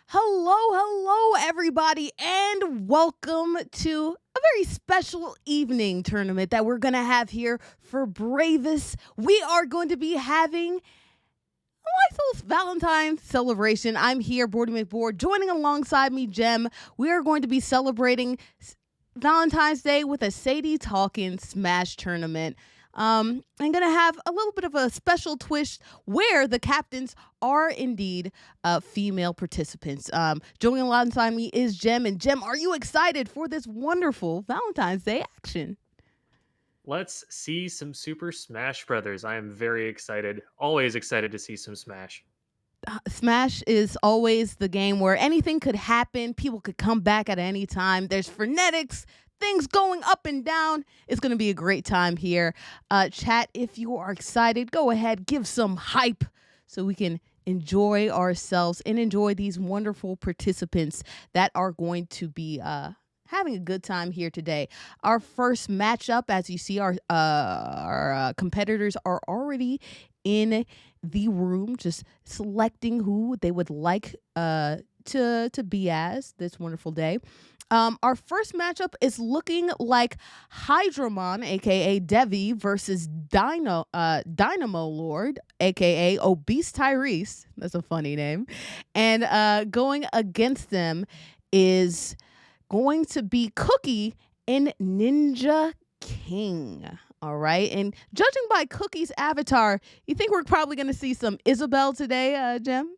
Hello, everybody, and welcome to a very special evening tournament that we're going to have here for Bravest. We are going to be having a nice little Valentine celebration. I'm here, Bordy McBoard, joining alongside me, Jem. We are going to be celebrating Valentine's Day with a Sadie Hawkins Smash tournament. I'm going to have a little bit of a special twist where the captains are indeed female participants. Joining alongside me is Jem. And Jem, are you excited for this wonderful Valentine's Day action? Let's see some Super Smash Brothers. I am very excited. Always excited to see some Smash. Smash is always the game where anything could happen. People could come back at any time. There's frenetics, things going up and down. It's going to be a great time here. Chat, if you are excited, go ahead, give some hype so we can enjoy ourselves and enjoy these wonderful participants that are going to be having a good time here today. Our first matchup, as you see, our competitors are already in the room, just selecting who they would like to be as this wonderful day. Our first matchup is looking like Hydramon, aka Devi, versus Dynamo Lord, aka Obese Tyrese. That's a funny name. And going against them is going to be Cookie and Ninja King. All right. And judging by Cookie's avatar, you think we're probably going to see some Isabel today, Jem?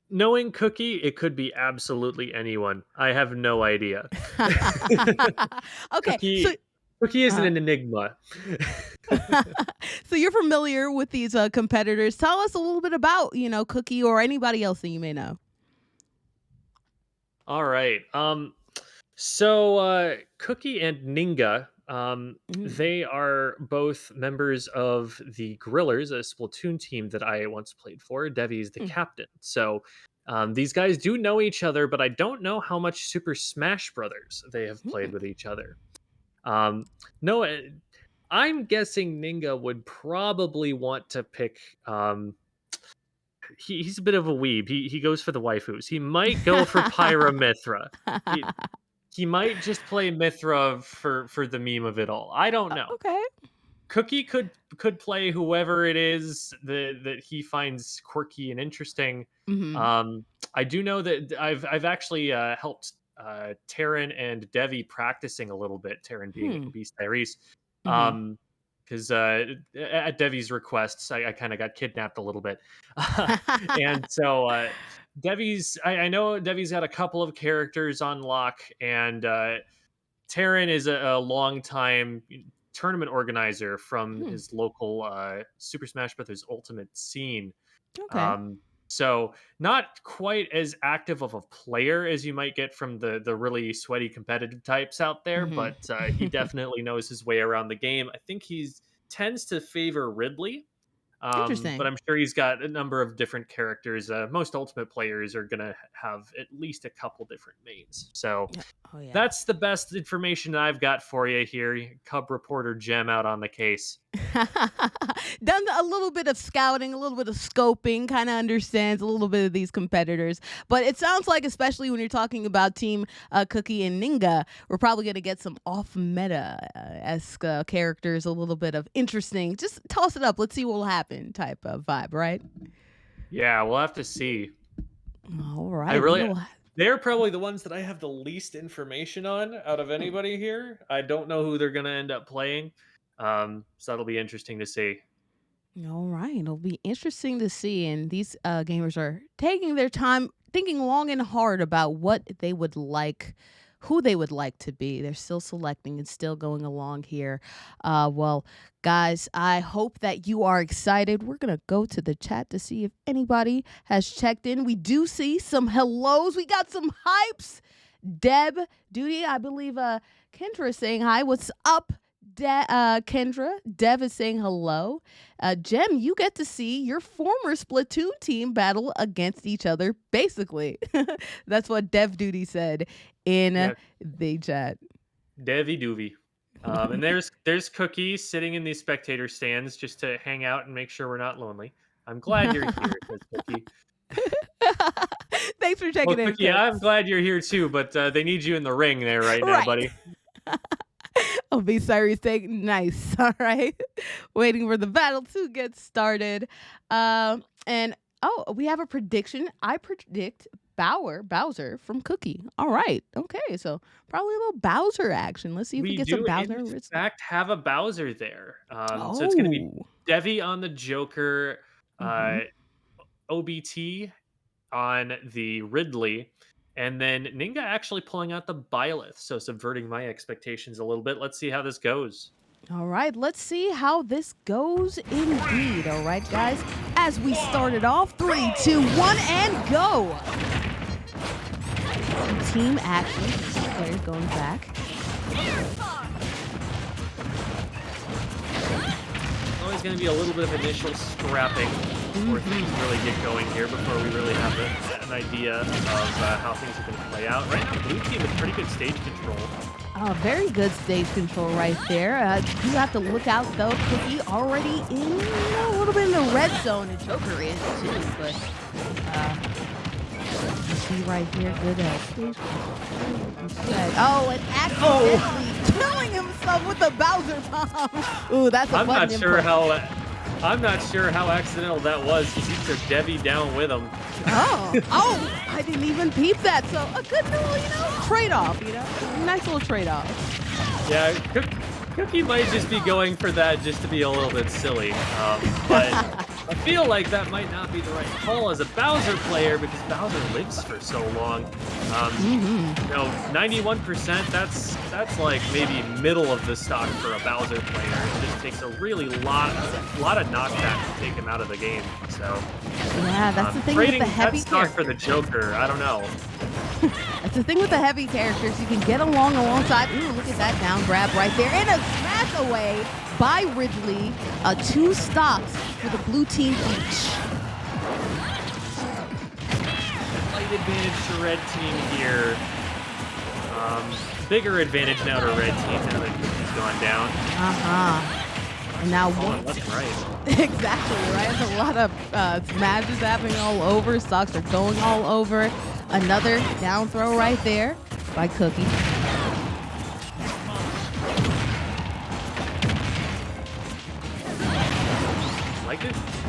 Knowing Cookie, it could be absolutely anyone. I have no idea. Okay. So, Cookie Cookie is uh, an enigma. so you're familiar with these competitors. Tell us a little bit about, Cookie or anybody else that you may know. All right. So Cookie and Ninga, Mm. they are both members of the Grillers, a Splatoon team that I once played for. Devi's the Mm. captain. So these guys do know each other, but I don't know how much Super Smash Brothers they have played Mm. with each other. Um, no, I'm guessing Ninga would probably want to pick. He's a bit of a weeb. He goes for the waifus. He might go for Pyra he might just play Mithra for the meme of it all. I don't know. Okay. Cookie could play whoever it is that he finds quirky and interesting. Hmm. I do know that I've actually helped Taryn and Devi practicing a little bit. Taryn being Hmm. obese Tyrese, Hmm. because at Devi's requests, I kind of got kidnapped a little bit, and so I know Devi's got a couple of characters on lock, and Taryn is a long time tournament organizer from Hmm. his local Super Smash Brothers Ultimate scene. Okay. Um, so not quite as active of a player as you might get from the really sweaty competitive types out there, Hmm. but he definitely knows his way around the game. I think he tends to favor Ridley, but Interesting. I'm sure he's got a number of different characters. Most Ultimate players are going to have at least a couple different mains. So Yeah. Oh yeah. that's the best information I've got for you here. Cub reporter Jem out on the case. Done a little bit of scouting, a little bit of scoping, kind of understands a little bit of these competitors. But it sounds like, especially when you're talking about Team Cookie and Ninga, we're probably going to get some off meta esque characters, a little bit of interesting. Just toss it up. Let's see what will happen type of vibe, right? Yeah, we'll have to see. All I right. really they're probably the ones that I have the least information on out of Hmm. anybody here. I don't know who they're going to end up playing. So that'll be interesting to see. All right. It'll be interesting to see. And these gamers are taking their time, thinking long and hard about what they would like, who they would like to be. They're still selecting and still going along here. Well, guys, I hope that you are excited. We're going to go to the chat to see if anybody has checked in. We do see some hellos. We got some hypes. Deb, Duty, I believe Kendra is saying hi. What's up? Kendra, Dev is saying hello. Jem, you get to see your former Splatoon team battle against each other, basically. That's what Dev Duty said in Yeah, the chat. Devi Doovy. And there's Cookie sitting in these spectator stands just to hang out and make sure we're not lonely. I'm glad you're here, says Cookie. Thanks for Well, checking in, Cookie, I'm Cooks. glad you're here too, but they need you in the ring there right now, Right. buddy. I'll be sorry saying nice. All right. Waiting for the battle to get started. And oh, we have a prediction. I predict Bowser from Cookie. All right. Okay. So probably a little Bowser action. Let's see if we We get some do, in Bowser original. fact, have a Bowser there. So it's going to be Oh. Devi on the Joker, Hmm. uh, OBT on the Ridley, and then Ninga actually pulling out the Byleth, so subverting my expectations a little bit. Let's see how this goes. All right, let's see how this goes indeed. All right, guys, as we started off, 3, 2, 1, and go. Some team action. Players going back. Always going to be a little bit of initial scrapping before things really get going here, before we really have an idea of how things are going to play out. Right now, blue team with pretty good stage control. Very good stage control right there. You have to look out though. Cookie already in a little bit in the red zone, and Joker is too. But you see right here, good stage control. Oh, and accidentally killing himself with the Bowser bomb. Ooh, that's a I'm button not sure input. how. I'm not sure how accidental that was because he took Devi down with him. Oh, I didn't even peep that. So a good little, trade-off, nice little trade-off. Yeah, Cookie might just be going for that just to be a little bit silly. But I feel like that might not be the right call as a Bowser player because Bowser lives for so long. 91%, that's like maybe middle of the stock for a Bowser player. It just takes a really lot of knockback to take him out of the game. So Yeah, that's the thing with trading the that heavy stock for characters. the Joker, I don't know. That's the thing with the heavy characters. You can get along alongside. Ooh, look at that down grab right there. And a smash away by Ridley. 2 stocks for the blue team each. Slight advantage to red team here. Bigger advantage now to red team now that Cookie's gone down. And now Falling one. left and right. Exactly, right? There's a lot of smashes happening all over. Stocks are going all over. Another down throw right there by Cookie. Like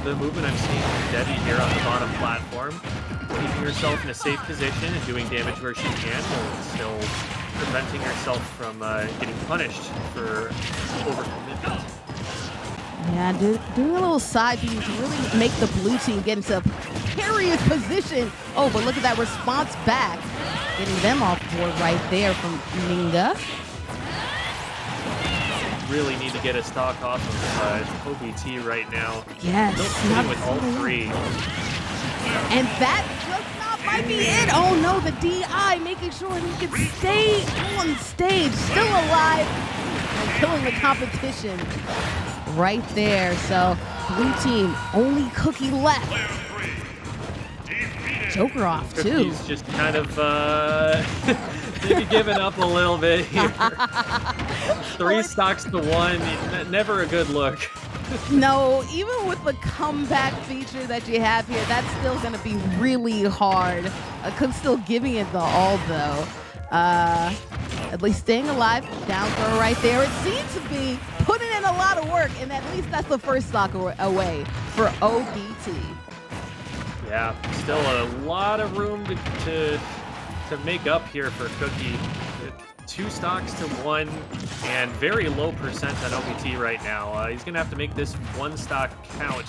the movement I'm seeing from Debbie here on the bottom platform. Keeping herself in a safe position and doing damage where she can, while still preventing herself from getting punished for overcommitment. Yeah, doing a little side beam to really make the blue team get into a precarious position. Oh, but look at that response back. Getting them off board right there from Ninga. Really need to get a stock off of OBT right now. Yes. Still sitting with all 3. And that just not might be it. Oh no, the DI making sure he can stay on stage, still alive, and killing the competition right there. So blue team, only Cookie left. Joker off too. Cookie's just kind of maybe giving up a little bit here. 3 stocks to 1, never a good look. No, even with the comeback feature that you have here, that's still going to be really hard. Cook's still giving it the all, though. At least staying alive, down throw right there. It seems to be putting in a lot of work, and at least that's the first stock away for OBT. Yeah, still a lot of room to make up here for Cookie. 2 stocks to 1, and very low percent on OBT right now. He's going to have to make this 1 stock count.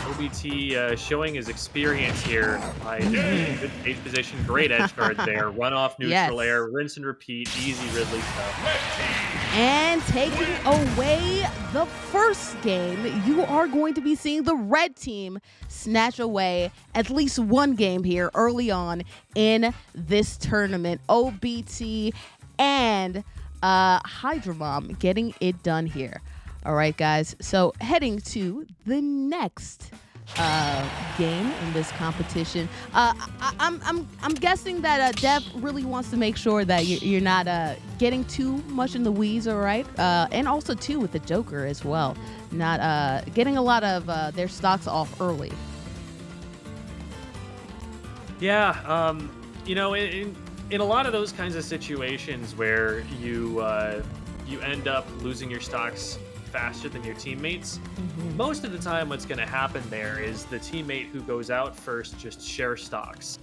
OBT showing his experience here by just being in good stage position. Great edge guard there. Run off neutral Yes. air, rinse and repeat. Easy Ridley stuff. And taking away the first game, you are going to be seeing the red team snatch away at least 1 game here early on in this tournament. OBT and Hydra Bomb getting it done here. All right, guys. So heading to the next game in this competition. I'm guessing that Dev really wants to make sure that you're not getting too much in the weeds, all right? And also too with the Joker as well, not getting a lot of their stocks off early. Yeah, in a lot of those kinds of situations where you end up losing your stocks faster than your teammates, Hmm. most of the time what's going to happen there is the teammate who goes out first just share stocks.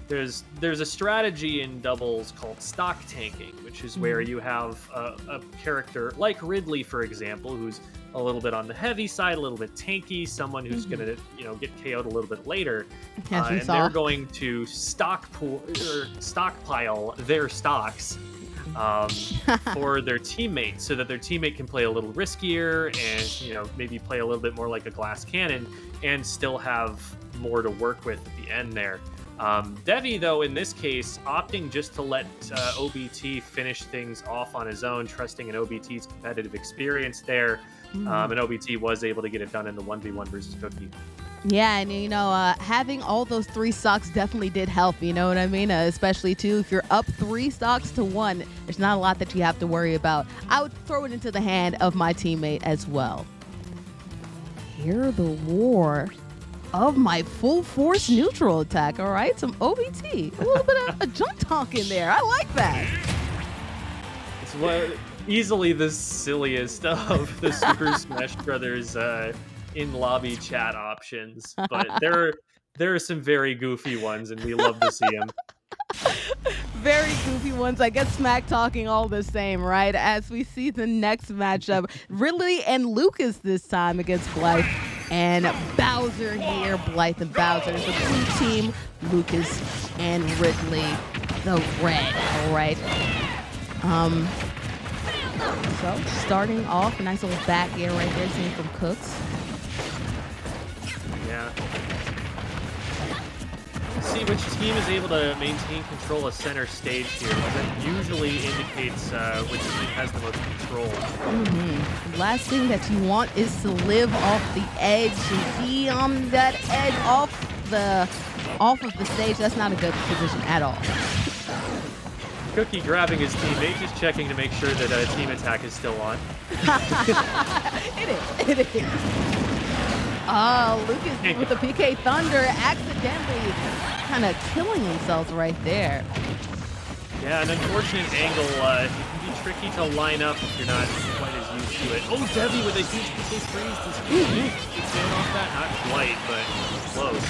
There's a strategy in doubles called stock tanking, which is where Hmm. you have a character like Ridley, for example, who's a little bit on the heavy side, a little bit tanky, someone who's going Hmm. to get KO'd a little bit later, As we and they're saw. going to stockpile their stocks for their teammate, so that their teammate can play a little riskier and maybe play a little bit more like a glass cannon and still have more to work with at the end there. Devi, though, in this case, opting just to let OBT finish things off on his own, trusting in OBT's competitive experience there. Mhm. And OBT was able to get it done in the 1v1 versus Cookie. Yeah, and having all those three stocks definitely did help. You know what I mean? Especially too, if you're up three stocks to one, there's not a lot that you have to worry about. I would throw it into the hand of my teammate as well. Hear the war of my full force neutral attack. All right, some OBT, a little bit of a jump talk in there. I like that. It's easily the silliest of the Super Smash Brothers in lobby chat options, but there are some very goofy ones, and we love to see them. Very goofy ones. I guess smack talking all the same, right? As we see the next matchup, Ridley and Lucas this time against Blythe and Bowser here. Blythe and Bowser is the blue team. Lucas and Ridley, the red. All right. Um. So starting off, a nice little back air right there, seen from Cooks. Yeah. See which team is able to maintain control of center stage here, because that usually indicates which team has the most control. Last thing that you want is to live off the edge and be on that edge off of the stage. That's not a good position at all. Cookie grabbing his teammate, just checking to make sure that team attack is still on. It is. It is. Oh, Lucas with the PK Thunder accidentally kind of killing themselves right there. Yeah, an unfortunate angle. It can be tricky to line up if you're not quite as used to it. Oh, Debbie with a huge PK freeze. Does he get off that? Not quite, but close.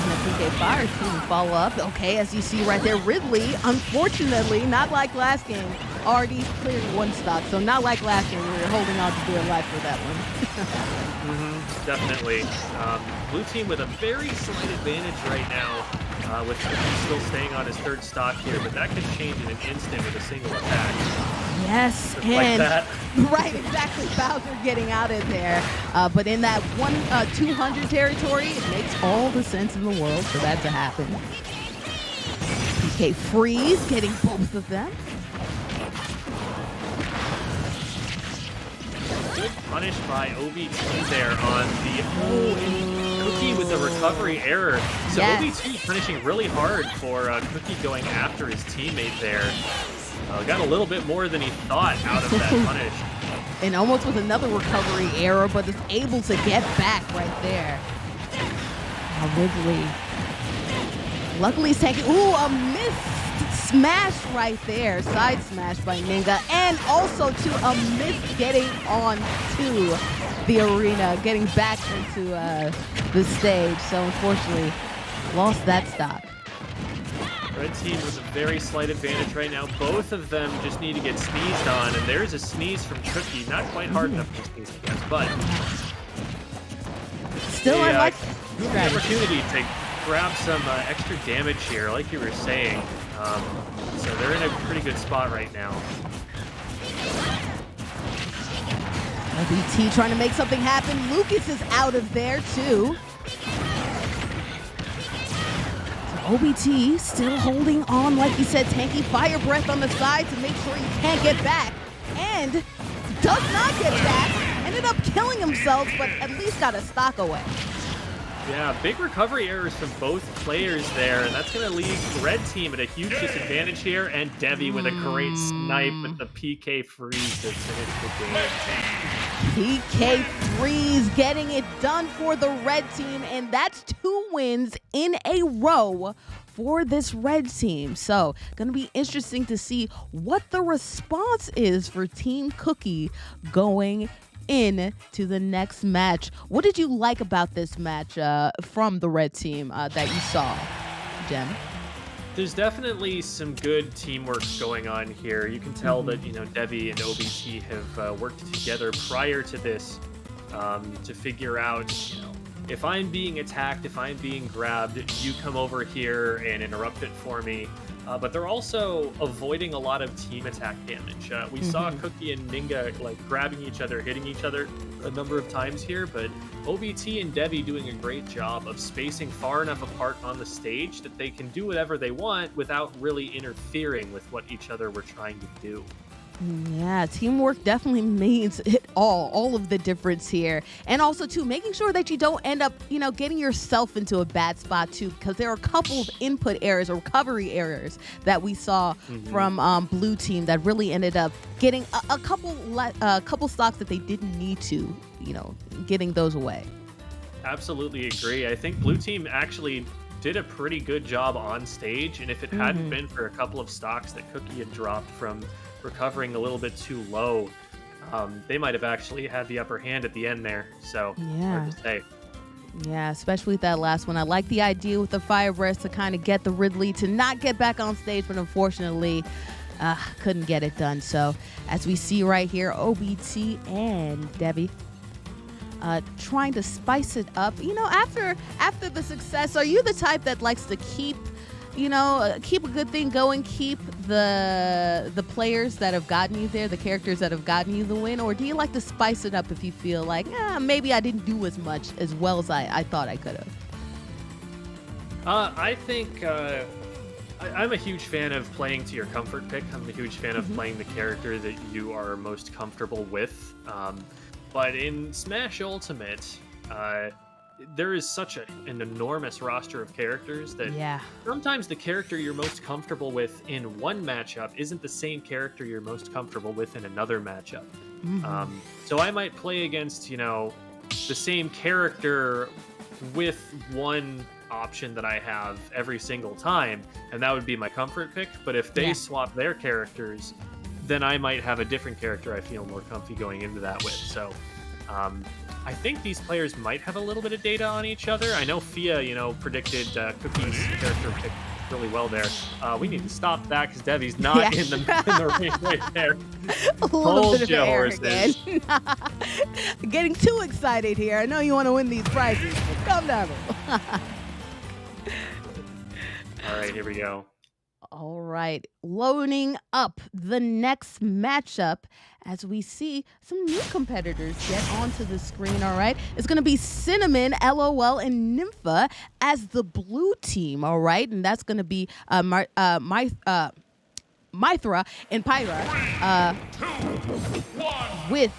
And the PK Fire team follow up. Okay, as you see right there, Ridley, unfortunately, not like last game, already cleared one stock. So not like last game, we were holding on to dear life for that one. Definitely. Blue team with a very slight advantage right now, with Cookie still staying on his third stock here, but that could change in an instant with a single attack. Yes, Just and like that. right, exactly. Bowser getting out of there, but in that 200 territory, it makes all the sense in the world for that to happen. PK Freeze getting both of them. Good punish by OBT there on the and Cookie with the recovery error. So Yes. OBT punishing really hard for Cookie going after his teammate there. Got a little bit more than he thought out of that punish. And almost with another recovery error, but is able to get back right there. Now Ridley. Luckily he's taking, a missed smash right there. Side smash by Ninga. And also to a miss getting on to the arena, getting back into the stage. So unfortunately, lost that stock. Red team with a very slight advantage right now. Both of them just need to get sneezed on, and there's a sneeze from Cookie. Not quite hard enough to sneeze against, but Still, I like the opportunity to grab some extra damage here, like you were saying. So they're in a pretty good spot right now. LBT trying to make something happen. Lucas is out of there too. OBT still holding on, like you said, tanky fire breath on the side to make sure he can't get back. And does not get back. Ended up killing himself, but at least got a stock away. Yeah, big recovery errors from both players there, and that's going to leave the red team at a huge disadvantage here, and Devi with a great snipe with the PK freeze to finish the game. PK Freeze getting it done for the red team, and that's 2 wins in a row for this red team. So, gonna be interesting to see what the response is for Team Cookie going into the next match. What did you like about this match from the red team that you saw, Jem? There's definitely some good teamwork going on here. You can tell that, Debbie and OBT have worked together prior to this to figure out, if I'm being attacked, if I'm being grabbed, you come over here and interrupt it for me. But they're also avoiding a lot of team attack damage. We saw Cookie and Ninga grabbing each other, hitting each other a number of times here, but OBT and Debbie doing a great job of spacing far enough apart on the stage that they can do whatever they want without really interfering with what each other were trying to do. Yeah, teamwork definitely means it all of the difference here. And also, too, making sure that you don't end up, getting yourself into a bad spot, too, because there are a couple of input errors or recovery errors that we saw from Blue Team that really ended up getting a couple stocks that they didn't need to, getting those away. Absolutely agree. I think Blue Team actually did a pretty good job on stage, and if it hadn't been for a couple of stocks that Cookie had dropped from recovering a little bit too low, they might have actually had the upper hand at the end there. So hard to say. Yeah, especially with that last one. I like the idea with the fire breath to kind of get the Ridley to not get back on stage, but unfortunately couldn't get it done. So as we see right here, OBT and Debbie trying to spice it up. After the success, are you the type that likes to keep a good thing going, keep the players that have gotten you there, the characters that have gotten you the win, or do you like to spice it up if you feel like, maybe I didn't do as well as I thought I could have? I think I'm a huge fan of playing to your comfort pick. I'm a huge fan of playing the character that you are most comfortable with. But in Smash Ultimate, there is such an enormous roster of characters that sometimes the character you're most comfortable with in one matchup isn't the same character you're most comfortable with in another matchup. So I might play against, the same character with one option that I have every single time, and that would be my comfort pick. But if they swap their characters, then I might have a different character I feel more comfy going into that with. So I think these players might have a little bit of data on each other. I know Fia, predicted Cookie's character pick really well there. We need to stop that because Debbie's not in the ring right there. A little bit of arrogance. Getting too excited here. I know you want to win these prizes. Calm down. All right, here we go. All right, loading up the next matchup as we see some new competitors get onto the screen. All right, it's going to be Cinnamon, LOL, and Nympha as the blue team. All right, and that's going to be Mythra and Pyra with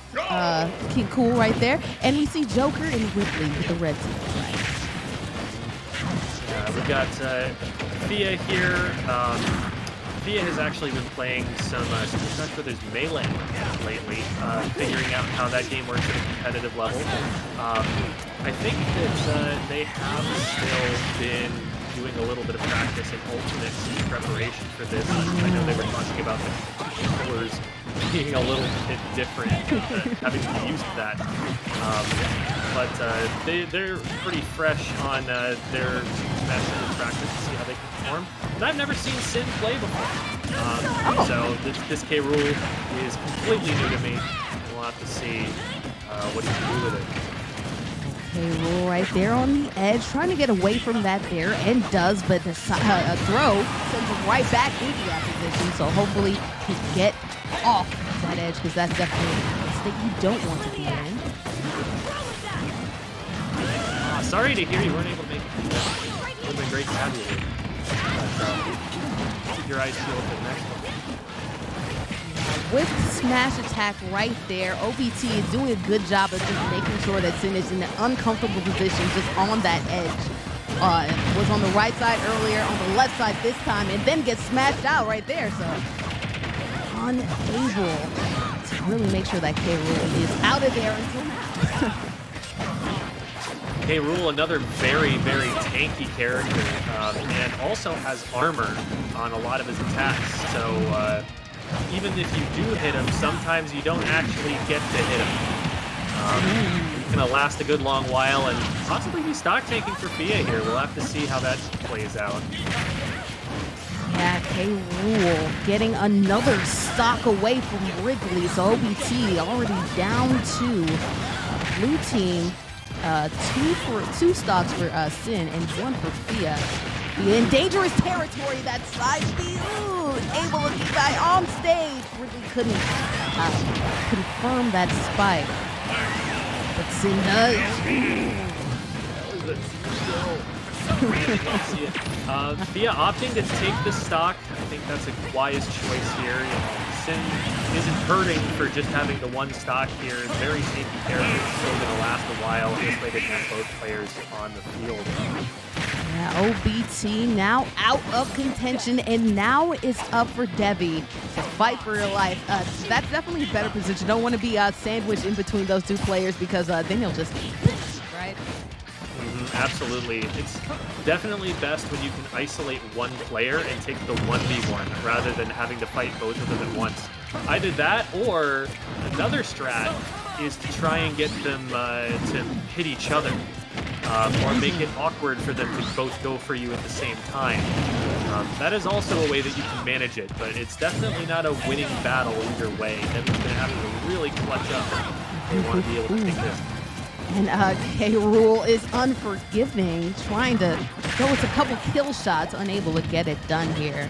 King Cool right there, and we see Joker and Ridley with the red team. Right. We got Fia here. Fia has actually been playing some Smash Brothers Melee lately, figuring out how that game works at a competitive level. I think that they have still been doing a little bit of practice in Ultimate in preparation for this. I know they were talking about the controllers being a little bit different, having to use that. But they're pretty fresh on their Smash Brothers practice to see how they can perform. And I've never seen Sin play before. So this K. Rool is completely new to me. We'll have to see what he can do with it. Rool right there on the edge, trying to get away from that there, and does, but the throw sends him right back into that position, so hopefully he can get off that edge, because that's definitely a state you don't want to be in. Sorry to hear you weren't able to make it. It would have been great to have you here. But keep your eyes peeled for the next one. With smash attack right there, OBT is doing a good job of just making sure that Sin is in an uncomfortable position just on that edge. Was on the right side earlier, on the left side this time, and then gets smashed out right there. So unable to really make sure that K. Rool is out of there until now. K. Rool, another very, very tanky character, and also has armor on a lot of his attacks. So even if you do hit him, sometimes you don't actually get to hit him. It's going to last a good long while and possibly be stock tanking for Fia here. We'll have to see how that plays out. Yeah, K. Rool getting another stock away from Ridley. So OBT already down 2. Blue team, two stocks for Sin and 1 for Fia. Fia in dangerous territory. That side B, able to keep guy on stage. Ridley couldn't confirm that spike. But Sin does. Fia opting to take the stock. I think that's a wise choice here. You know, Sin isn't hurting for just having the 1 stock here. Very safety character. It's still going to last a while. This way they can have both players on the field. Yeah, OBT now out of contention, and now it's up for Debbie to fight for your life. That's definitely a better position. Don't want to be sandwiched in between those 2 players because then you'll just right. Absolutely. It's definitely best when you can isolate 1 player and take the 1v1 rather than having to fight both of them at once. Either that or another strat is to try and get them to hit each other or make it awkward for them to both go for you at the same time. That is also a way that you can manage it, but it's definitely not a winning battle either way. Devin's going to have to really clutch up if they want to be able to take this. And K. Rool is unforgiving, trying to go with a couple kill shots, unable to get it done here.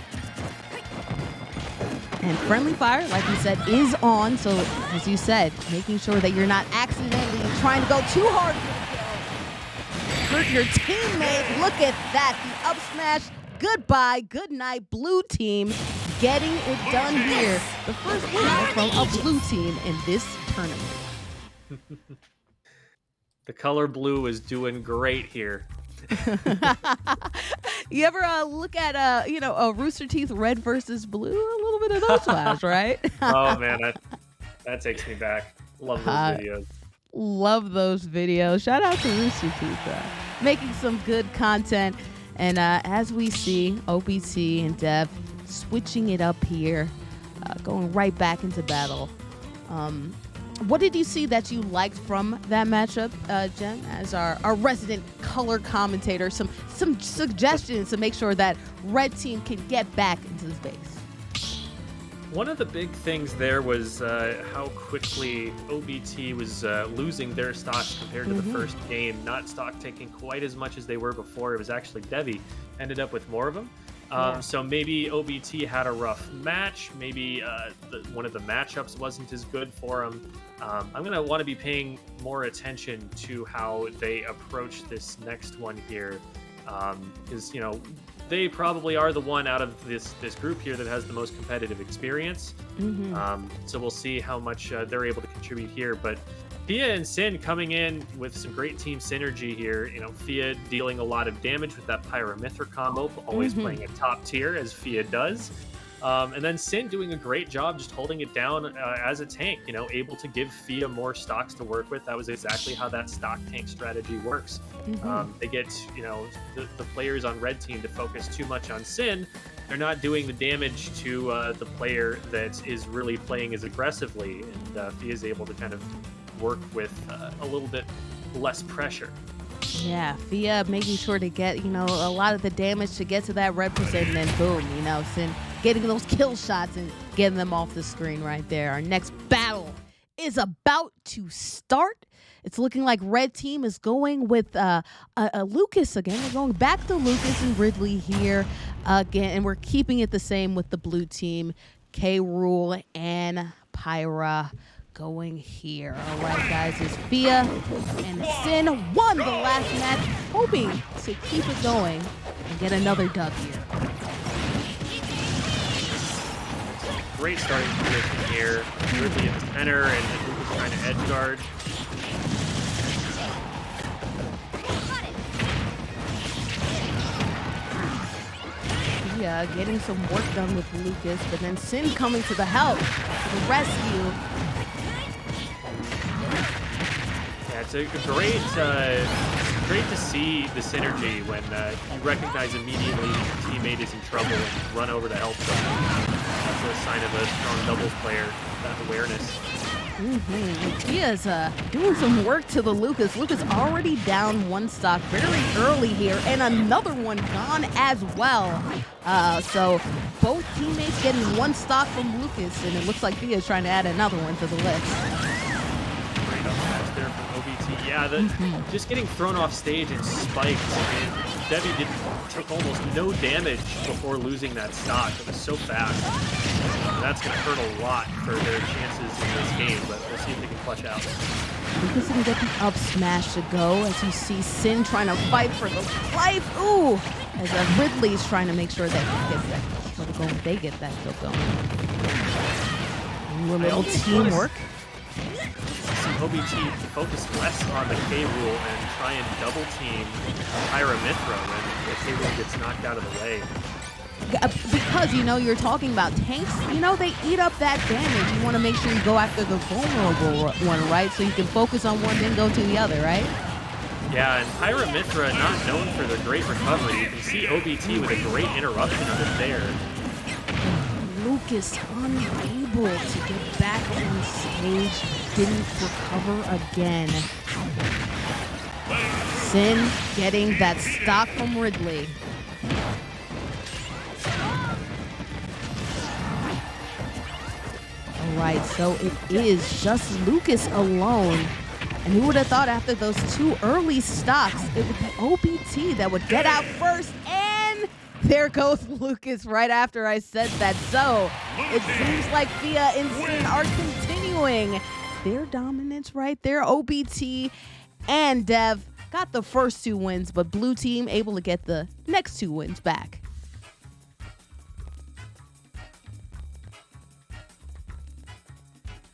And friendly fire, like you said, is on. So, as you said, making sure that you're not accidentally trying to go too hard for the kill. Hurt your teammate. Look at that. The up smash. Goodbye. Good night, blue team. Getting it done here. The first win from a blue team in this tournament. The color blue is doing great here. You ever look at a Rooster Teeth red versus blue? A little bit of those vibes, right? Oh man, that takes me back. Love those videos. Love those videos. Shout out to Rooster Teeth, making some good content. And as we see, OBT and Dev switching it up here, going right back into battle. What did you see that you liked from that matchup, Jen, as our resident color commentator? Some suggestions to make sure that red team can get back into the space. One of the big things there was how quickly OBT was losing their stocks compared to the first game. Not stock taking quite as much as they were before. It was actually Devi ended up with more of them. So maybe OBT had a rough match. Maybe one of the matchups wasn't as good for him. I'm going to want to be paying more attention to how they approach this next one here. Because, they probably are the one out of this group here that has the most competitive experience. So we'll see how much they're able to contribute here. But Fia and Sin coming in with some great team synergy here. Fia dealing a lot of damage with that Pyra-Mithra combo, always playing a top tier as Fia does. And then Sin doing a great job just holding it down as a tank, able to give Fia more stocks to work with. That was exactly how that stock tank strategy works. They get, the players on red team to focus too much on Sin. They're not doing the damage to the player that is really playing as aggressively. And Fia is able to kind of work with a little bit less pressure. Yeah, Fia making sure to get, a lot of the damage to get to that red percent, and then boom, Sin getting those kill shots and getting them off the screen right there. Our next battle is about to start. It's looking like red team is going with Lucas again. We're going back to Lucas and Ridley here again, and we're keeping it the same with the blue team. K. Rool and Pyra going here. All right, guys, it's Fia and Sin won the last match, hoping to keep it going and get another dub here. Great starting position here. Ridley in the center and Lucas trying to edge guard. Fia getting some work done with Lucas, but then Sin coming to the help, to the rescue. Yeah, it's a great to see the synergy when you recognize immediately your teammate is in trouble and run over to help them. That's a sign of a strong doubles player, that awareness. Fia's doing some work to the Lucas. Lucas already down one stock very early here, and another one gone as well. So both teammates getting one stock from Lucas, and it looks like Fia's trying to add another one to the list. Great up smash there from OBT. Yeah, just getting thrown off stage and spiked. And Debbie took almost no damage before losing that stock. It was so fast. That's going to hurt a lot for their chances in this game, but we'll see if they can clutch out. Lucas can get the up smash to go as you see Sin trying to fight for the life. Ooh! As Ridley's trying to make sure that he gets that kill going. They get that kill going. Ooh, a little teamwork. See OBT focus less on the K rule and try and double team Pyra Mithra when the K rule gets knocked out of the way. Because, you're talking about tanks, they eat up that damage. You want to make sure you go after the vulnerable one, right? So you can focus on one, then go to the other, right? Yeah, and Pyra Mithra not known for their great recovery. You can see OBT with a great interruption of it there. Lucas unable to get back on stage, didn't recover again. Sin getting that stock from Ridley. All right, so it is just Lucas alone. And who would have thought after those two early stocks, it would be OBT that would get out first. And there goes Lucas right after I said that. So it seems like Fia and Sin are continuing their dominance right there. OBT and Dev got the first two wins, but blue team able to get the next two wins back.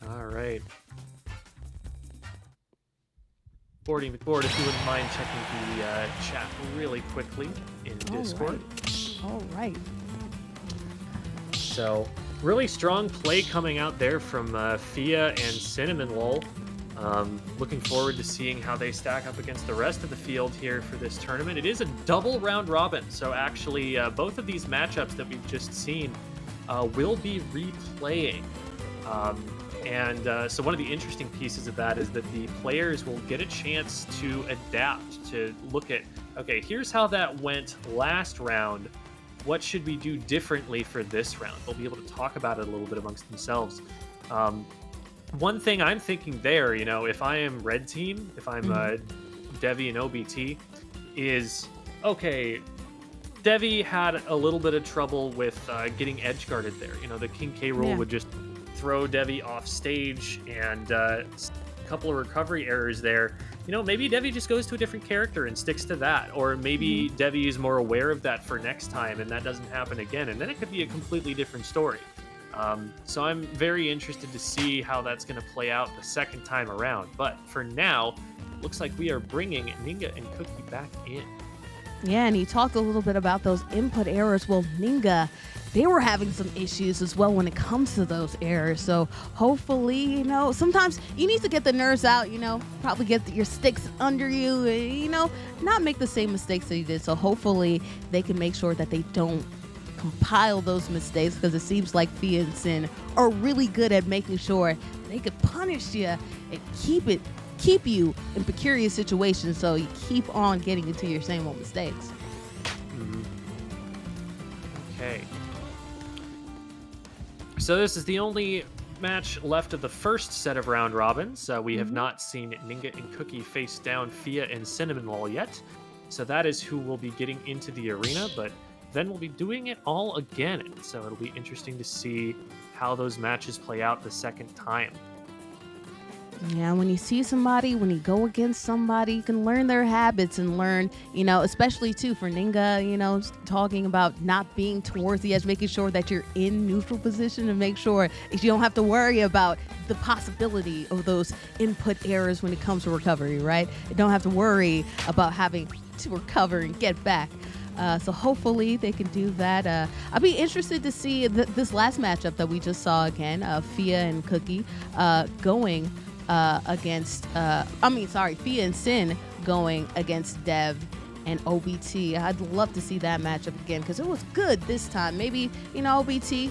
All right. Boarding the board, if you wouldn't mind checking the chat really quickly in Discord. All right. So, really strong play coming out there from Fia and Cinnamon Lol. Looking forward to seeing how they stack up against the rest of the field here for this tournament. It is a double round robin, so actually both of these matchups that we've just seen will be replaying. So one of the interesting pieces of that is that the players will get a chance to adapt, to look at, okay, here's how that went last round. What should we do differently for this round? They'll be able to talk about it a little bit amongst themselves. One thing I'm thinking there, if I am red team, if I'm Devi and OBT, is, okay, Devi had a little bit of trouble with getting edge guarded there. The King K roll would just throw Devi off stage, and a couple of recovery errors there. Maybe Devi just goes to a different character and sticks to that, or maybe Devi is more aware of that for next time and that doesn't happen again, and then it could be a completely different story. So I'm very interested to see how that's going to play out the second time around, but for now, looks like we are bringing Ninga and Cookie back in. Yeah, and he talked a little bit about those input errors. Well, Ninga, they were having some issues as well when it comes to those errors. So hopefully, sometimes you need to get the nerves out, probably get your sticks under you, not make the same mistakes that you did. So hopefully they can make sure that they don't compile those mistakes, because it seems like Fia and Sin are really good at making sure they could punish you and keep you in precarious situations, so you keep on getting into your same old mistakes. Okay. So this is the only match left of the first set of round robins. We have not seen Ninga and Cookie face down Fia and Cinnamon Roll yet. So that is who will be getting into the arena, but then we'll be doing it all again. So it'll be interesting to see how those matches play out the second time. Yeah, when you see somebody, when you go against somebody, you can learn their habits and learn, especially too for Ninga, talking about not being towards the edge, making sure that you're in neutral position and make sure you don't have to worry about the possibility of those input errors when it comes to recovery, right? You don't have to worry about having to recover and get back. So hopefully they can do that. I'll be interested to see this last matchup that we just saw again, Fia and Cookie going against, Fia and Sin going against Dev and OBT. I'd love to see that matchup again because it was good this time. Maybe, OBT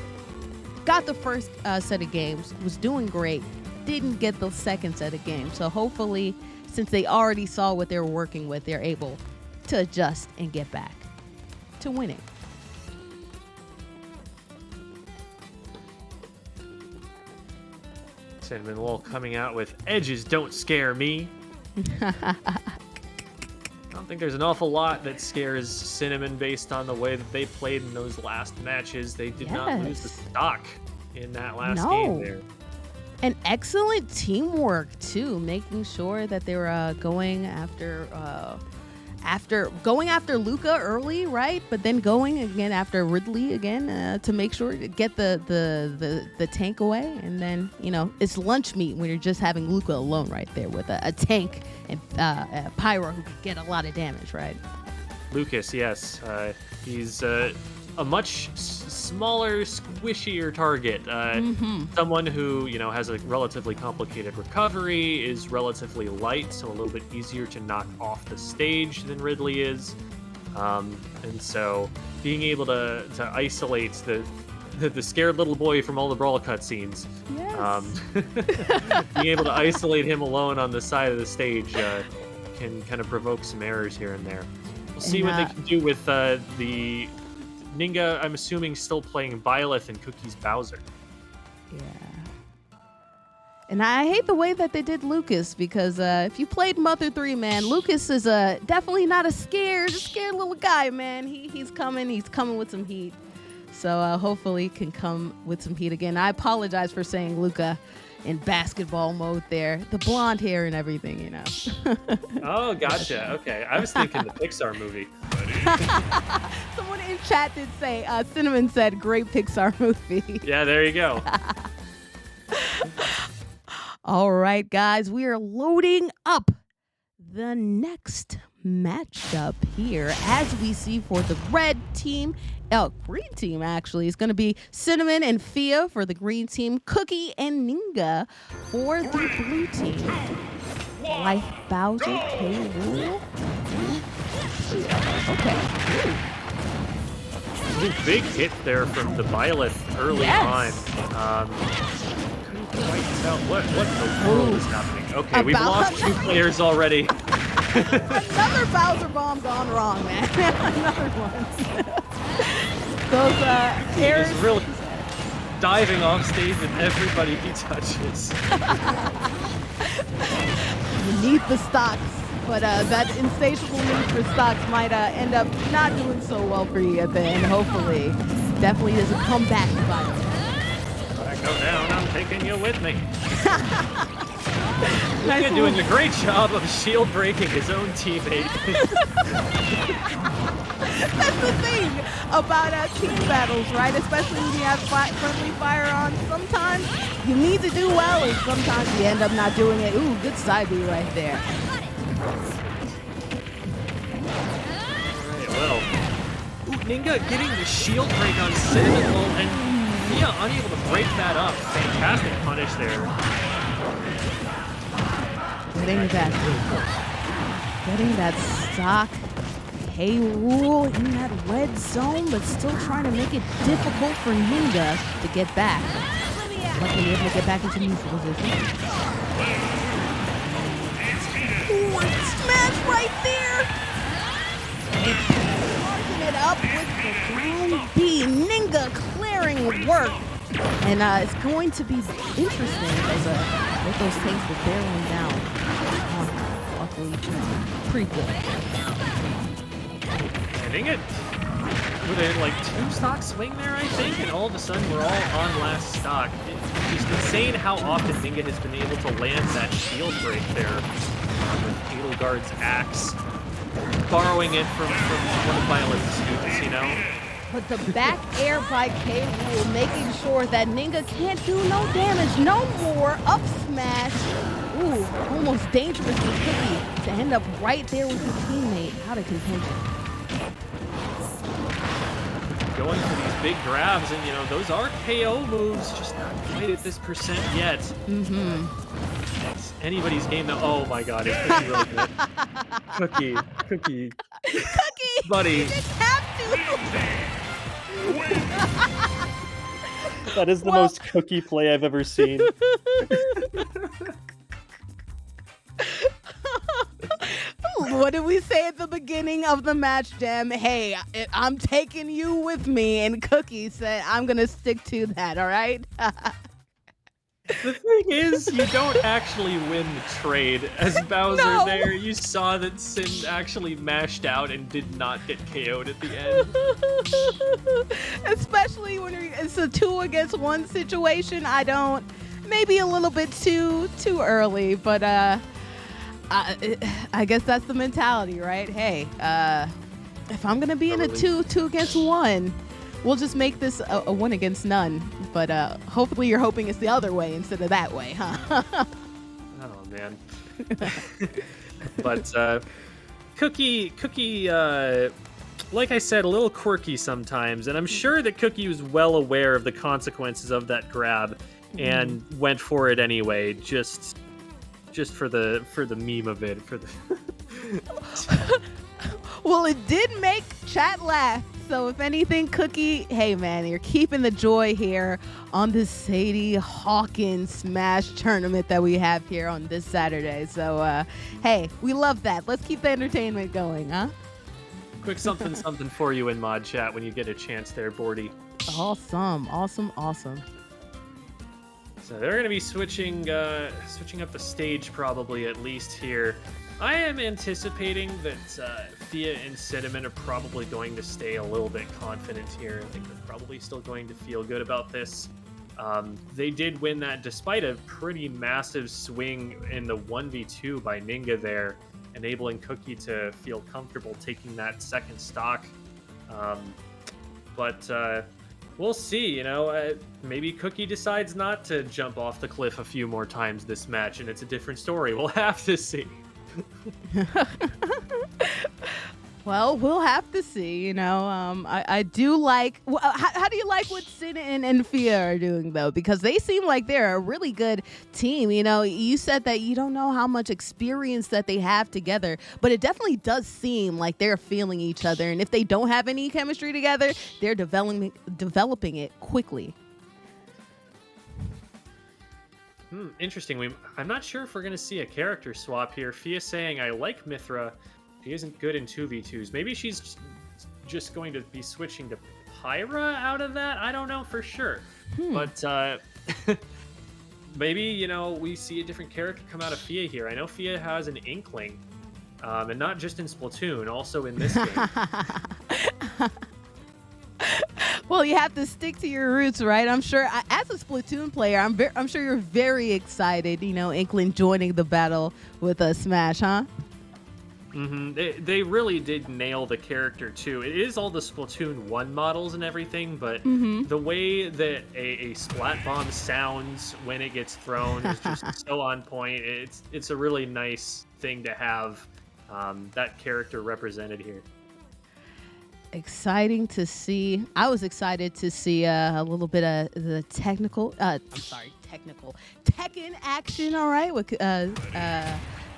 got the first set of games, was doing great, didn't get the second set of games. So hopefully, since they already saw what they were working with, they're able to adjust and get back to winning. Cinnamon Roll coming out with edges don't scare me. I don't think there's an awful lot that scares Cinnamon based on the way that they played in those last matches. They did not lose the stock in that last game there. And excellent teamwork too, making sure that they were going after Luca early, right? But then going again after Ridley again to make sure to get the tank away. And then it's lunch meat when you're just having Luca alone right there with a tank and Pyro who could get a lot of damage, right? Lucas, yes, he's a much smaller, squishier target. Someone who has a relatively complicated recovery, is relatively light, so a little bit easier to knock off the stage than Ridley is. And so being able to isolate the scared little boy from all the Brawl cutscenes, being able to isolate him alone on the side of the stage can kind of provoke some errors here and there. We'll see what they can do with the Ninga, I'm assuming, still playing Byleth and Cookie's Bowser. Yeah. And I hate the way that they did Lucas because if you played Mother 3, man, Lucas is definitely not a scared little guy, man. He's coming with some heat. So hopefully he can come with some heat again. I apologize for saying Luca in basketball mode there. The blonde hair and everything, Oh, gotcha. Okay. I was thinking the Pixar movie. Someone in chat did say, Cinnamon said, great Pixar movie. Yeah, there you go. All right, guys, we are loading up the next matchup here as we see for the green team actually is going to be Cinnamon and Fia for the green team, Cookie and Ninga for the blue team. Life Bowser, K. Rool. Okay. Big hit there from the Byleth early on. Couldn't quite tell what in the world is happening. Okay, we've lost 2 players already. Another Bowser bomb gone wrong, man. Another one. Those airs. He's really diving off stage with everybody he touches. You need the stocks, but that insatiable need for stocks might end up not doing so well for you at the end. Hopefully, definitely doesn't come back to bite. When I go down, I'm taking you with me. He's doing a great job of shield breaking his own teammate. That's the thing about team battles, right? Especially when you have friendly fire on. Sometimes you need to do well, and sometimes you end up not doing it. Ooh, good side B right there. Alright, well. Ooh, Ninga getting the shield break on Cinnamon Roll, and Mia unable to break that up. Fantastic punish there. Getting that stock K. Rool in that red zone, but still trying to make it difficult for Ninga to get back. Luckily able to get back into neutral position. Ooh, smash right there! Marking it up with the ground B. Ninga clearing work. And it's going to be interesting as with those tanks were barreling down. Luckily, pretty good. I think it with a 2 stock swing there, I think, and all of a sudden we're all on last stock. It's just insane how often Ninga has been able to land that shield break there with Edelgard's axe, borrowing it from one of Violet's students, But the back air by K. Rool making sure that Ninga can't do no damage, no more. Up smash. Ooh, almost dangerous for Cookie to end up right there with his teammate out of contention. going for these big grabs, and those are KO moves, just not quite at this percent yet. It's anybody's game though. Oh my god, is Cookie really good? Cookie, Cookie, buddy. you just have That is the most Cookie play I've ever seen. What did we say at the beginning of the match, Dem? Hey, I'm taking you with me, and Cookie said, I'm gonna stick to that, all right? The thing is, you don't actually win the trade. As Bowser No. there, you saw that Sin actually mashed out and did not get KO'd at the end. Especially when it's a 2 against 1 situation. Maybe a little bit too early, but I guess that's the mentality, right? Hey, if I'm gonna be in a 2 against 1, we'll just make this a 1 against none. But hopefully you're hoping it's the other way instead of that way, huh? Oh man. But Cookie, like I said, a little quirky sometimes, and I'm sure that Cookie was well aware of the consequences of that grab and went for it anyway, just for the meme of it. Well, it did make chat laugh. So if anything, Cookie, hey man, you're keeping the joy here on this Sadie Hawkins Smash tournament that we have here on this Saturday. So hey, we love that. Let's keep the entertainment going, huh? Quick something for you in mod chat when you get a chance there, Bordy. Awesome. So they're going to be switching up the stage probably, at least here. I am anticipating that Fia and Cinnamon are probably going to stay a little bit confident here. I think they're probably still going to feel good about this. They did win that despite a pretty massive swing in the 1v2 by Ninga there, enabling Cookie to feel comfortable taking that second stock. But we'll see, maybe Cookie decides not to jump off the cliff a few more times this match, and it's a different story. We'll have to see. Well, we'll have to see. I do like. How do you like what Sin and Fia are doing though? Because they seem like they're a really good team. You said that you don't know how much experience that they have together, but it definitely does seem like they're feeling each other. And if they don't have any chemistry together, they're developing it quickly. Interesting. I'm not sure if we're going to see a character swap here. Fia saying, I like Mithra. She isn't good in 2v2s. Maybe she's just going to be switching to Pyra out of that? I don't know for sure. But maybe, we see a different character come out of Fia here. I know Fia has an inkling, and not just in Splatoon, also in this game. Well, you have to stick to your roots, right? I'm sure, as a Splatoon player, I'm sure you're very excited, Inkling joining the battle with Smash, huh? They really did nail the character, too. It is all the Splatoon 1 models and everything, but the way that a Splat Bomb sounds when it gets thrown is just so on point. It's a really nice thing to have that character represented here. Exciting to see. I was excited to see a little bit of the technical Tekken action, all right, with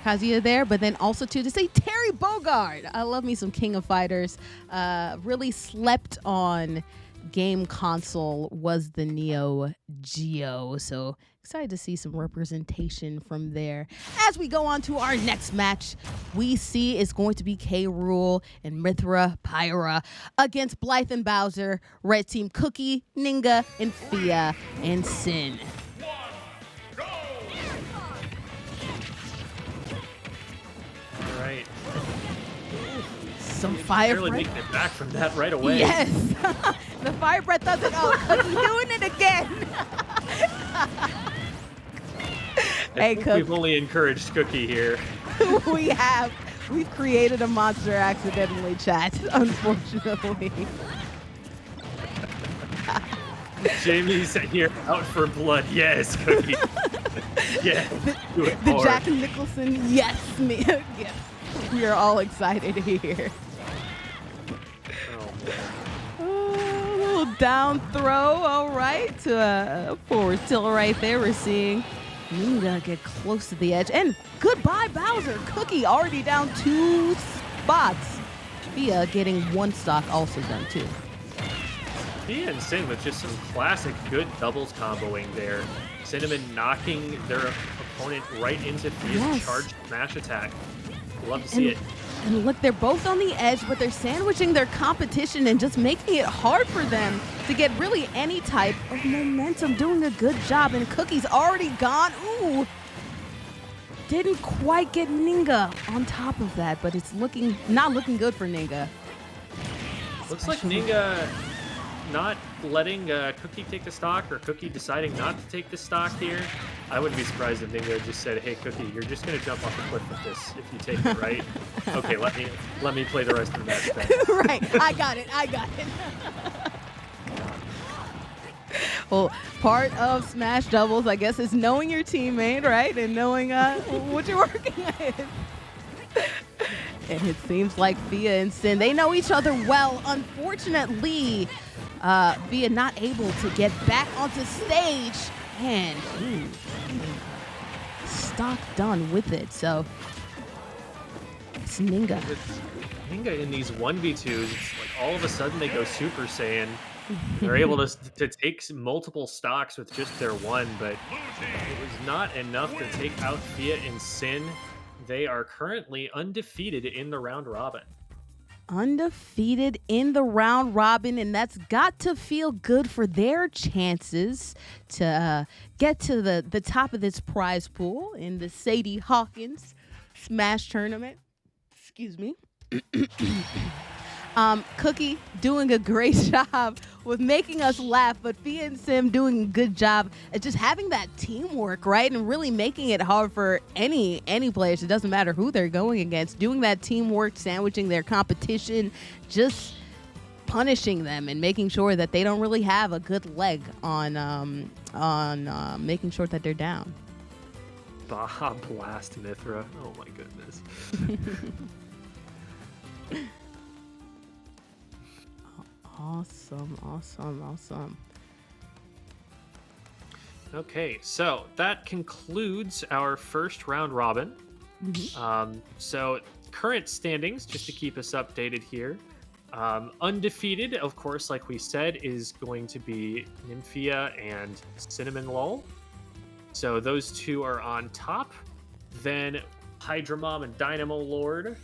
Kazuya there, but then also to say Terry Bogard. I love me some King of Fighters. Really slept on game console was the Neo Geo, so excited to see some representation from there. As we go on to our next match, we see it's going to be K. Rool and Mithra Pyra against Blythe and Bowser, Red Team Cookie, Ninga, and Fia, and Sin. All right. Some fire breath. Barely making it back from that right away. Yes. The fire breath doesn't. Oh, Cookie doing it again. Hey, Cookie. We've only encouraged Cookie here. We have. We've created a monster accidentally, chat, unfortunately. Jamie's here out for blood. Yes, Cookie. Yeah. The Jack Nicholson, yes, me. Yes. We are all excited here. down throw, all right, to a forward tilt right there. We're seeing Ninga get close to the edge. And goodbye, Bowser. Cookie already down 2 spots. Fia getting 1 stock also done, too. Fia and Sin with just some classic good doubles comboing there. Cinnamon knocking their opponent right into Fia's charged smash attack. Love to see it. And look, they're both on the edge, but they're sandwiching their competition and just making it hard for them to get really any type of momentum. Doing a good job, and Cookie's already gone. Ooh! Didn't quite get Ninga on top of that, but it's not looking good for Ninga. Looks like Ninga not letting Cookie take the stock, or Cookie deciding not to take the stock here. I wouldn't be surprised if Ninga just said, "Hey, Cookie, you're just gonna jump off the cliff with this if you take it, right? Okay, let me play the rest of the match then." Right, I got it. Well, part of Smash Doubles, I guess, is knowing your teammate, right? And knowing what you're working with. And it seems like Fia and Sin, they know each other well. Unfortunately, Fia not able to get back onto stage. And stock done with it. So it's Ninga. Ninga in these 1v2s, it's like all of a sudden they go Super Saiyan. They're able to take multiple stocks with just their one, but it was not enough to take out Fia and Sin. They are currently undefeated in the round robin. Undefeated in the round robin, and that's got to feel good for their chances to get to the top of this prize pool in the Sadie Hawkins Smash Tournament. Excuse me. Cookie doing a great job with making us laugh, but Fia and Sim doing a good job at just having that teamwork, right? And really making it hard for any players. It doesn't matter who they're going against. Doing that teamwork, sandwiching their competition, just punishing them and making sure that they don't really have a good leg on making sure that they're down. Baja Blast Mithra. Oh my goodness. Awesome. Okay, so that concludes our first round robin. So current standings, just to keep us updated here. Undefeated, of course, like we said, is going to be Nymphia and Cinnamon Lull. So those two are on top. Then Hydra Mom and Dynamo Lord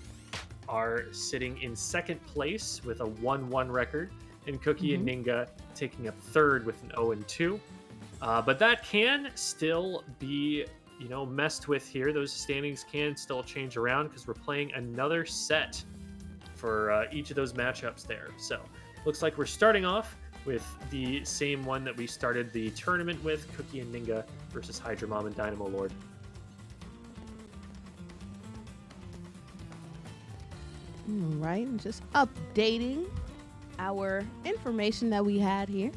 are sitting in second place with a 1-1 record, and Cookie and Ninga taking up third with an 0-2. But that can still be, messed with here. Those standings can still change around because we're playing another set for each of those matchups there. So looks like we're starting off with the same one that we started the tournament with, Cookie and Ninga versus Hydra Mom and Dynamo Lord. All right, and just updating our information that we had here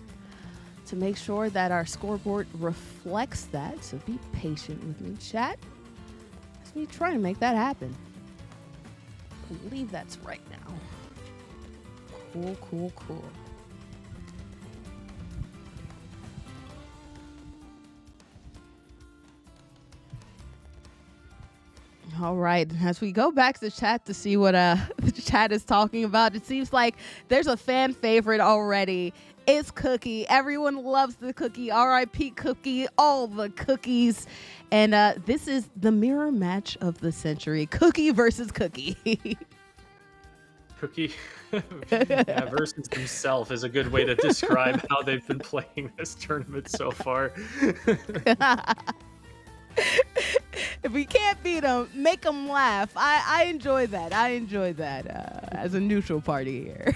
to make sure that our scoreboard reflects that. So be patient with me, chat, as we try to make that happen. I believe that's right now. Cool. All right, as we go back to the chat to see what the chat is talking about, it seems like there's a fan favorite already. It's Cookie. Everyone loves the Cookie. R.I.P. Cookie, all the cookies. And this is the mirror match of the century. Cookie versus Cookie. Cookie versus himself is a good way to describe how they've been playing this tournament so far. If we can't beat them, make them laugh. I enjoy that. As a neutral party here.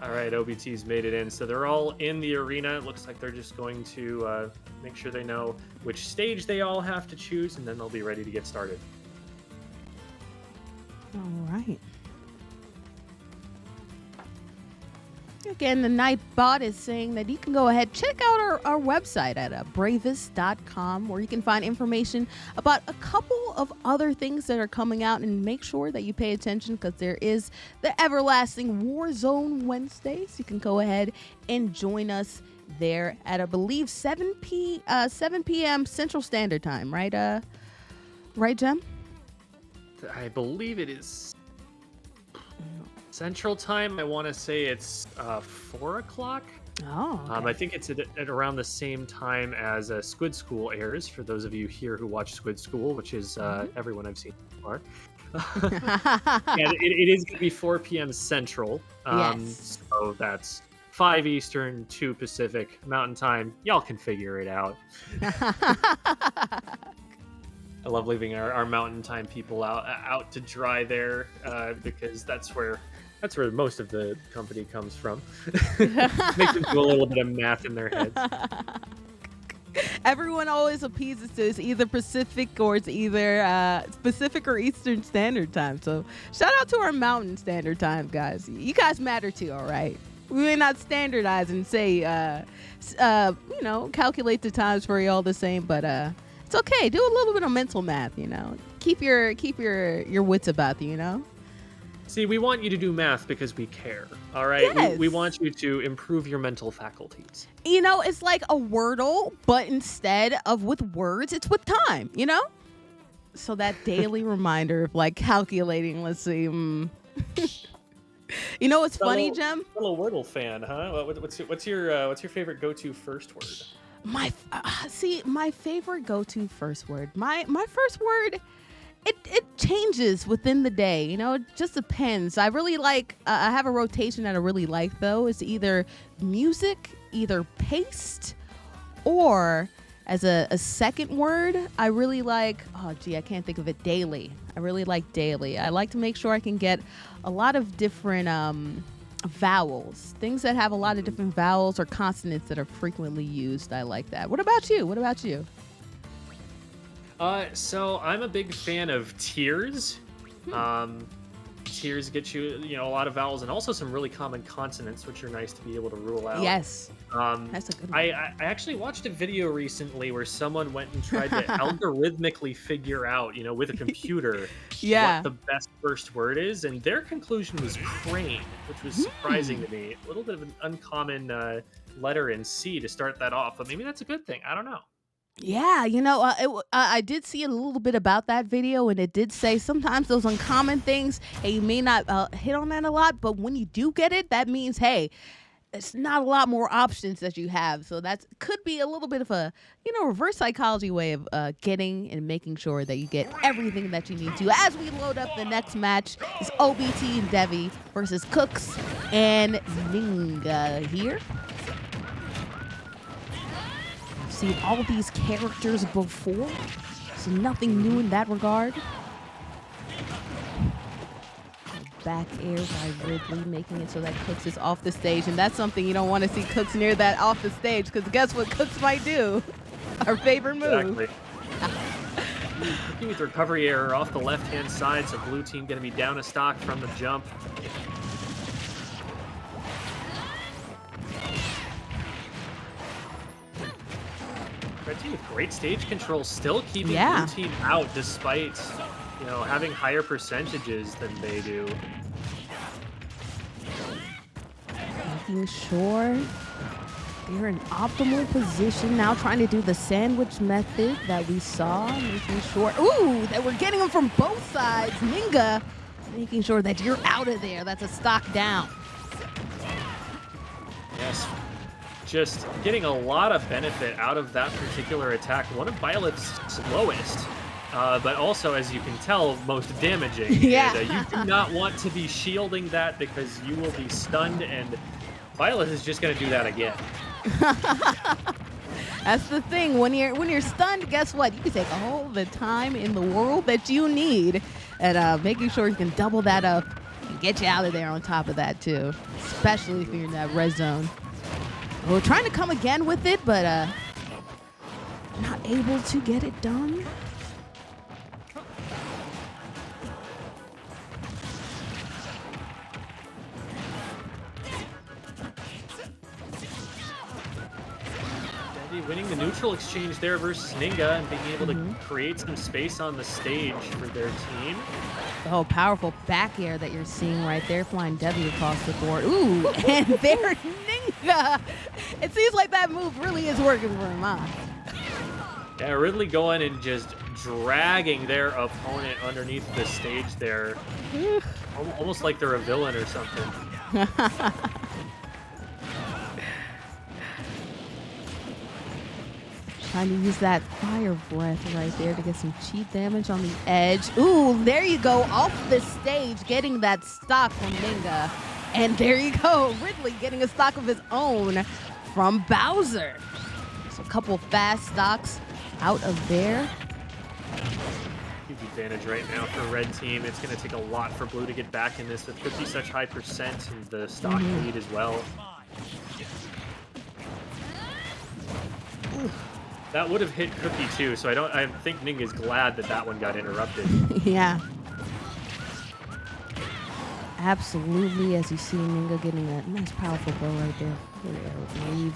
All right, OBT's made it in. So they're all in the arena. It looks like they're just going to make sure they know which stage they all have to choose, and then they'll be ready to get started. All right. Again, the Nightbot is saying that you can go ahead, check out our website at bravest.com, where you can find information about a couple of other things that are coming out, and make sure that you pay attention because there is the everlasting Warzone Wednesdays. You can go ahead and join us there at, I believe, 7 p.m. Central Standard Time, right? Right, Jem? I believe it is Central Time. I want to say it's 4 o'clock. Oh, okay. I think it's at around the same time as Squid School airs, for those of you here who watch Squid School, which is everyone I've seen so far. And it is going to be 4 p.m. Central. Yes. So that's 5 Eastern, 2 Pacific, Mountain Time. Y'all can figure it out. I love leaving our Mountain Time people out to dry there, because that's where most of the company comes from. Make them do a little bit of math in their heads. Everyone always appeases to it's either Pacific or it's either Pacific or Eastern Standard Time. So shout out to our Mountain Standard Time guys. You guys matter too, all right? We may not standardize and say, calculate the times for you all the same, but it's okay. Do a little bit of mental math, Keep your wits about you, See, we want you to do math because we care, all right? Yes. We want you to improve your mental faculties. It's like a Wordle, but instead of with words, it's with time, So that daily reminder of like calculating, let's see. What's funny, Jem? Little Wordle fan, huh? What's your favorite go-to first word? My favorite go-to first word. My first word, it changes within the day. It just depends. I really like. I have a rotation that I really like though. It's either music, either paste, or as a second word, I really like. Oh gee, I can't think of it. Daily. I really like daily. I like to make sure I can get a lot of different vowels, things that have a lot of different vowels or consonants that are frequently used. I like that. What about you? So I'm a big fan of tiers. Tiers get you, a lot of vowels and also some really common consonants, which are nice to be able to rule out. Yes. That's a good one. I actually watched a video recently where someone went and tried to algorithmically figure out, with a computer, what the best first word is, and their conclusion was crane, which was surprising to me. A little bit of an uncommon letter in C to start that off, but maybe that's a good thing. I don't know. Yeah, I did see a little bit about that video, and it did say sometimes those uncommon things, hey, you may not hit on that a lot, but when you do get it, that means, hey, it's not a lot more options that you have. So that could be a little bit of a, reverse psychology way of getting and making sure that you get everything that you need to. As we load up the next match, is OBT and Devi versus Cooks and Ninga here. Seen all these characters before, so nothing new in that regard. Back air by Ridley, making it so that Cooks is off the stage, and that's something you don't want to see Cooks near that off the stage, because guess what Cooks might do? Our favorite move. Exactly. With recovery error off the left-hand side, so blue team going to be down a stock from the jump. Red team with great stage control, still keeping blue team out despite, having higher percentages than they do. Making sure they're in optimal position now, trying to do the sandwich method that we saw, making sure, that we're getting them from both sides. Ninga making sure that you're out of there. That's a stock down. Yes. Just getting a lot of benefit out of that particular attack. One of Violet's slowest, but also, as you can tell, most damaging. Yeah. And, you do not want to be shielding that because you will be stunned, and Violet is just going to do that again. That's the thing. When you're stunned, guess what? You can take all the time in the world that you need at making sure you can double that up and get you out of there on top of that, too, especially if you're in that red zone. We're trying to come again with it, but not able to get it done. Devi winning the neutral exchange there versus Ninga and being able to create some space on the stage for their team. Oh, powerful back air that you're seeing right there, flying Debbie across the board. Ooh, and there, Ninga. It seems like that move really is working for him, huh? Yeah, Ridley going and just dragging their opponent underneath the stage there. Almost like they're a villain or something. Trying to use that fire breath right there to get some cheap damage on the edge. Ooh, there you go, off the stage, getting that stock from Ninga. And there you go, Ridley getting a stock of his own from Bowser. So a couple fast stocks out of there. Huge advantage right now for red team. It's going to take a lot for blue to get back in this with 50 such high percent and the stock lead as well. Ooh. That would have hit Cookie too, so I think Ninga's glad that that one got interrupted. Yeah. Absolutely, as you see Ninga getting that nice powerful blow right there. Leave.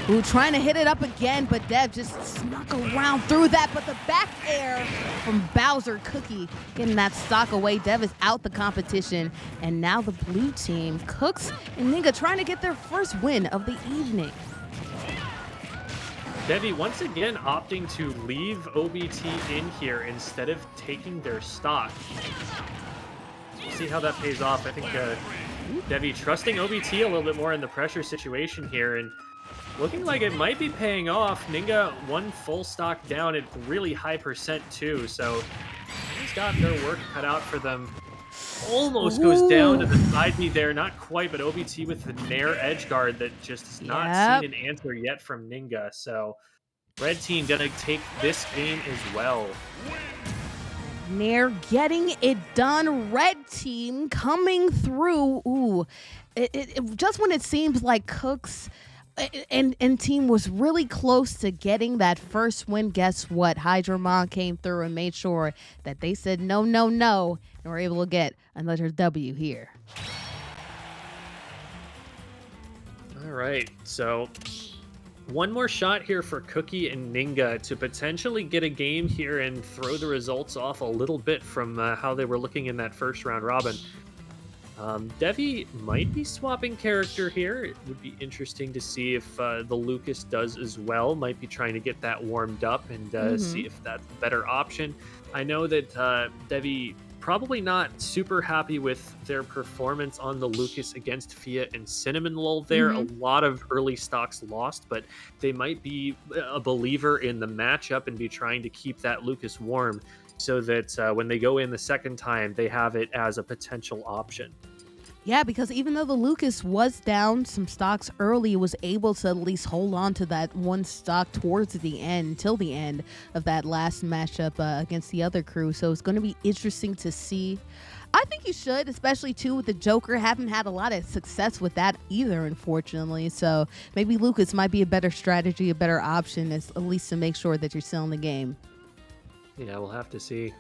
Ooh, trying to hit it up again, but Dev just snuck around through that. But the back air from Bowser, Cookie getting that stock away. Dev is out the competition. And now the blue team, Cooks and Ninga, trying to get their first win of the evening. Devi once again opting to leave OBT in here instead of taking their stock. We'll see how that pays off. I think Devi trusting OBT a little bit more in the pressure situation here and looking like it might be paying off. Ninga one full stock down at really high percent too, so he's got their work cut out for them. Almost goes down to the side B there, not quite, but OBT with the Nair edge guard that just has not seen an answer yet from Ninga. So red team gonna take this game as well. Nair getting it done. Red team coming through. Ooh, it just when it seems like Cooks and team was really close to getting that first win, guess what? Hydramon came through and made sure that they said no, no, no, and were able to get another W here. All right, so one more shot here for Cookie and Ninga to potentially get a game here and throw the results off a little bit from how they were looking in that first round robin. Devi might be swapping character here. It would be interesting to see if the Lucas does as well. Might be trying to get that warmed up and see if that's a better option. I know that Devi probably not super happy with their performance on the Lucas against Fia and Cinnamon Lull there. A lot of early stocks lost, but they might be a believer in the matchup and be trying to keep that Lucas warm so that when they go in the second time, they have it as a potential option. Yeah, because even though the Lucas was down some stocks early, was able to at least hold on to that one stock towards the end, till the end of that last matchup against the other crew. So it's going to be interesting to see. I think you should, especially too with the Joker. Haven't had a lot of success with that either, unfortunately. So maybe Lucas might be a better strategy, a better option, at least to make sure that you're still in the game. Yeah, we'll have to see.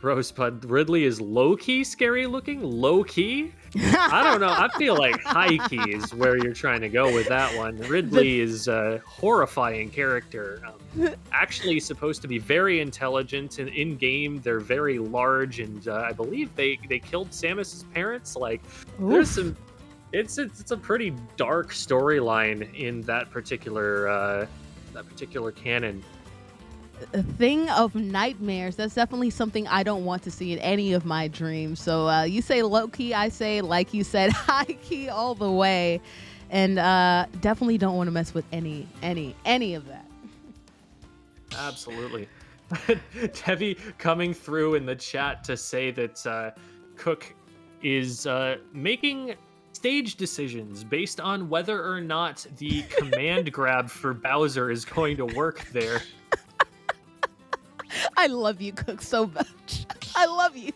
Rosebud, Ridley is low-key scary looking? Low-key? I don't know. I feel like high-key is where you're trying to go with that one. Ridley is a horrifying character. Actually supposed to be very intelligent, and in-game they're very large, and I believe they killed Samus's parents. Like, there's some... It's a pretty dark storyline in that particular canon. A thing of nightmares. That's definitely something I don't want to see in any of my dreams. So you say low key, I say, like you said, high key all the way, and definitely don't want to mess with any of that. Absolutely. Devi coming through in the chat to say that Cook is making stage decisions based on whether or not the command grab for Bowser is going to work there. I love you, Cook, so much. I love you.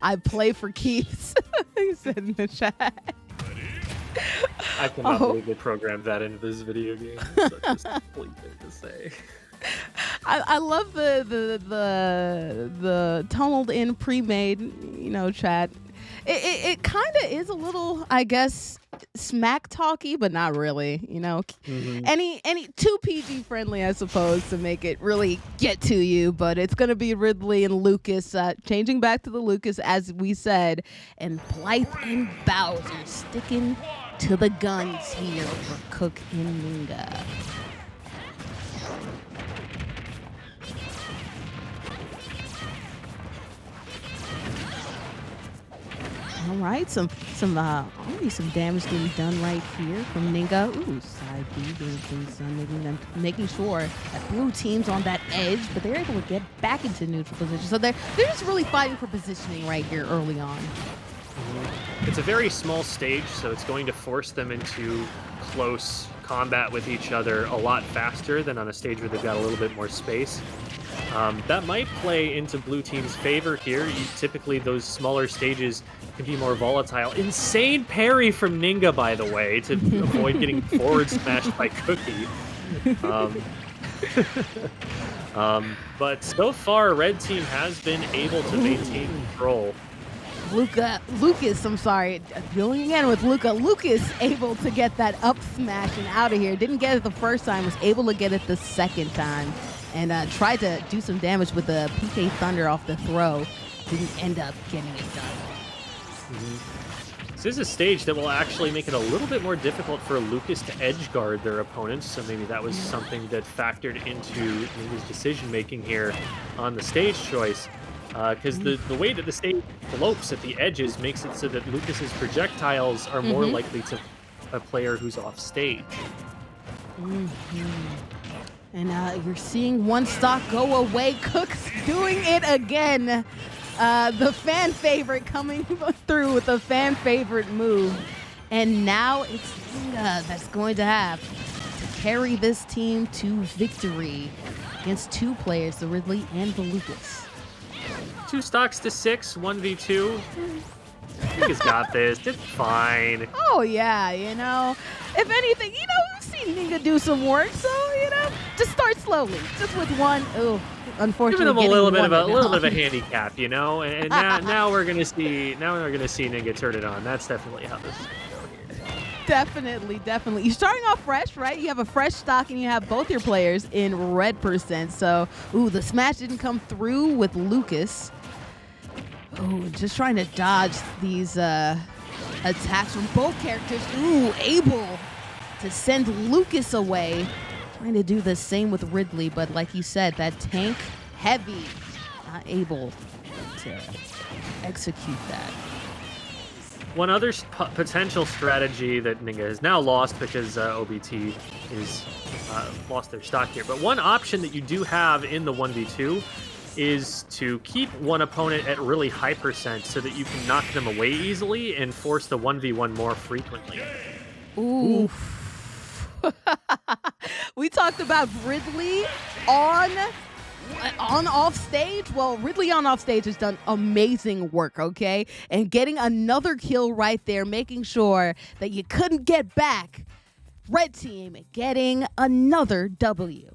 I play for keeps, he said in the chat. I cannot believe they programmed that into this video game. It's such a complete thing to say. I love the toned in pre-made, chat. it kind of is a little, I guess, smack talky, but not really. Hmm. Any too PG friendly, I suppose, to make it really get to you. But it's gonna be Ridley and Lucas, changing back to the Lucas as we said, and Blythe and Bowser sticking to the guns here for Cook and Ninga. All right, only some damage being done right here from Ninga. Ooh, side B getting things done, making sure that blue team's on that edge, but they're able to get back into neutral position. So they're just really fighting for positioning right here early on. It's a very small stage, so it's going to force them into close combat with each other a lot faster than on a stage where they've got a little bit more space. That might play into blue team's favor here. Typically, those smaller stages can be more volatile. Insane parry from Ninga, by the way, to avoid getting forward smashed by Cookie. But so far, red team has been able to maintain control. Lucas, I'm sorry, going again with Lucas able to get that up smash and out of here. Didn't get it the first time, was able to get it the second time. And tried to do some damage with the PK Thunder off the throw. Didn't end up getting it done. Mm-hmm. This is a stage that will actually make it a little bit more difficult for Lucas to edge guard their opponents, so maybe that was something that factored into his decision making here on the stage choice. Because the way that the stage slopes at the edges makes it so that Lucas's projectiles are more likely to a player who's off stage. And you're seeing one stock go away. Cook's doing it again. The fan favorite coming through with a fan favorite move. And now it's Ninga that's going to have to carry this team to victory against two players, the Ridley and the Lucas. 2 stocks to 6, 1v2. Ninga's got this. It's fine. Oh, yeah, if anything, we've seen Ninga do some work, so, just start slowly. Just with one. Oh, unfortunately, giving them a little bit of a handicap, and now we're gonna see Ninga turn it on. That's definitely how this is gonna go here. Definitely. You're starting off fresh, right? You have a fresh stock, and you have both your players in red %. So, the smash didn't come through with Lucas. Just trying to dodge these attacks from both characters. Able to send Lucas away. Trying to do the same with Ridley, but like you said, that tank heavy, not able to execute that. One other potential strategy that Ninga has now lost because OBT is lost their stock here. But one option that you do have in the 1v2 is to keep one opponent at really high % so that you can knock them away easily and force the 1v1 more frequently. Ooh. We talked about Ridley on off stage. Well, Ridley on off stage has done amazing work, okay? And getting another kill right there, making sure that you couldn't get back. Red team getting another W.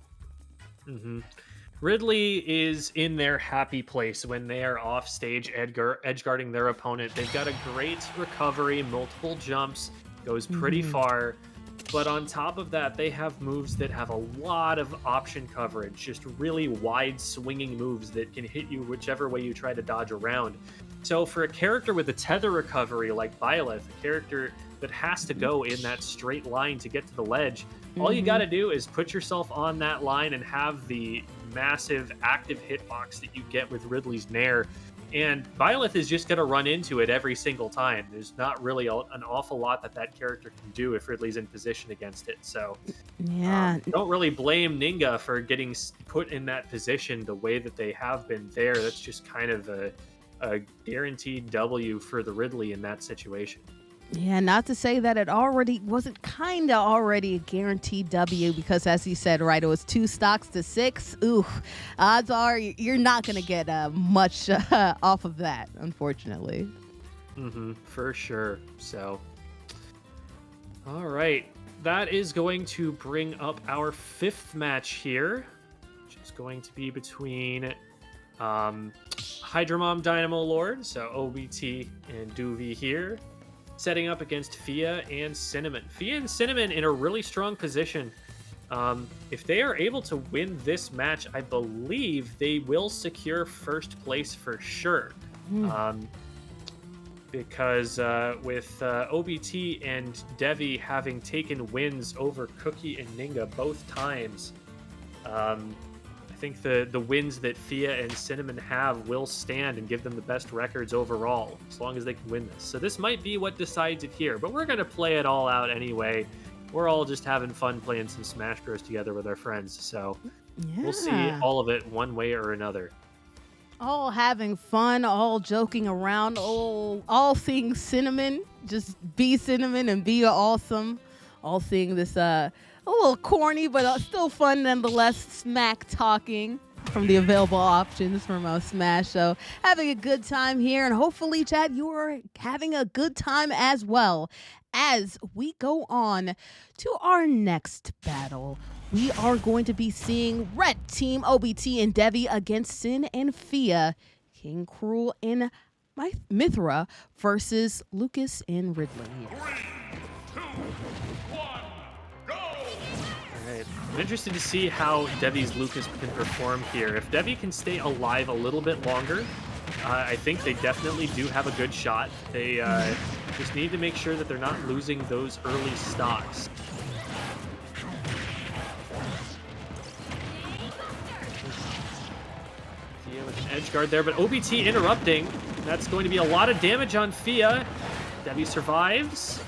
Ridley is in their happy place when they are off stage edge guarding their opponent. They've got a great recovery, multiple jumps, goes pretty far. But on top of that, they have moves that have a lot of option coverage, just really wide swinging moves that can hit you whichever way you try to dodge around. So for a character with a tether recovery like Byleth, a character that has to go in that straight line to get to the ledge, all you got to do is put yourself on that line and have the massive active hitbox that you get with Ridley's Nair. And Byleth is just going to run into it every single time. There's not really an awful lot that character can do if Ridley's in position against it. So don't really blame Ninga for getting put in that position the way that they have been there. That's just kind of a guaranteed W for the Ridley in that situation. Yeah, not to say that it already wasn't kind of already a guaranteed W because, as you said, right, it was 2 stocks to 6. Ooh, odds are you're not going to get much off of that, unfortunately. For sure. So, all right. That is going to bring up our 5th match here, which is going to be between Hydromom Dynamo Lord, so OBT and Duvi here, setting up against Fia and Cinnamon. Fia and Cinnamon in a really strong position. If they are able to win this match, I believe they will secure first place for sure. Because with OBT and Devi having taken wins over Cookie and Ninga both times, I think the wins that Fia and Cinnamon have will stand and give them the best records overall, as long as they can win this. So this might be what decides it here, but we're going to play it all out anyway. We're all just having fun playing some Smash Bros. Together with our friends, so we'll see all of it one way or another. All having fun, all joking around, all seeing Cinnamon just be Cinnamon and be awesome. All seeing this a little corny, but still fun nonetheless, smack talking from the available options from Smash. So having a good time here, and hopefully, chat, you are having a good time as well. As we go on to our next battle, we are going to be seeing Red Team OBT and Devi against Sin and Fia, King Cruel and Mithra versus Lucas and Ridley. 3, 2, 1, go! Alright, I'm interested to see how Devi's Lucas can perform here. If Devi can stay alive a little bit longer, I think they definitely do have a good shot. They just need to make sure that they're not losing those early stocks. Fia with an edge guard there, but OBT interrupting. That's going to be a lot of damage on Fia. Devi survives.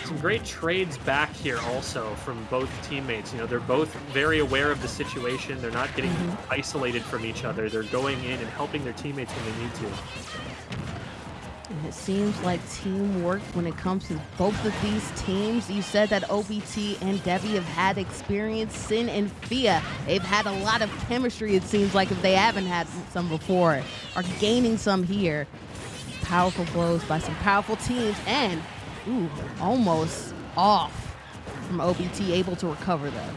Some great trades back here also from both teammates. You know, they're both very aware of the situation. They're not getting isolated from each other. They're going in and helping their teammates when they need to. And it seems like teamwork when it comes to both of these teams. You said that OBT and Devi have had experience. Sin and Fia, they've had a lot of chemistry, it seems like, if they haven't had some before, are gaining some here. Powerful blows by some powerful teams, and almost off from OBT, able to recover though.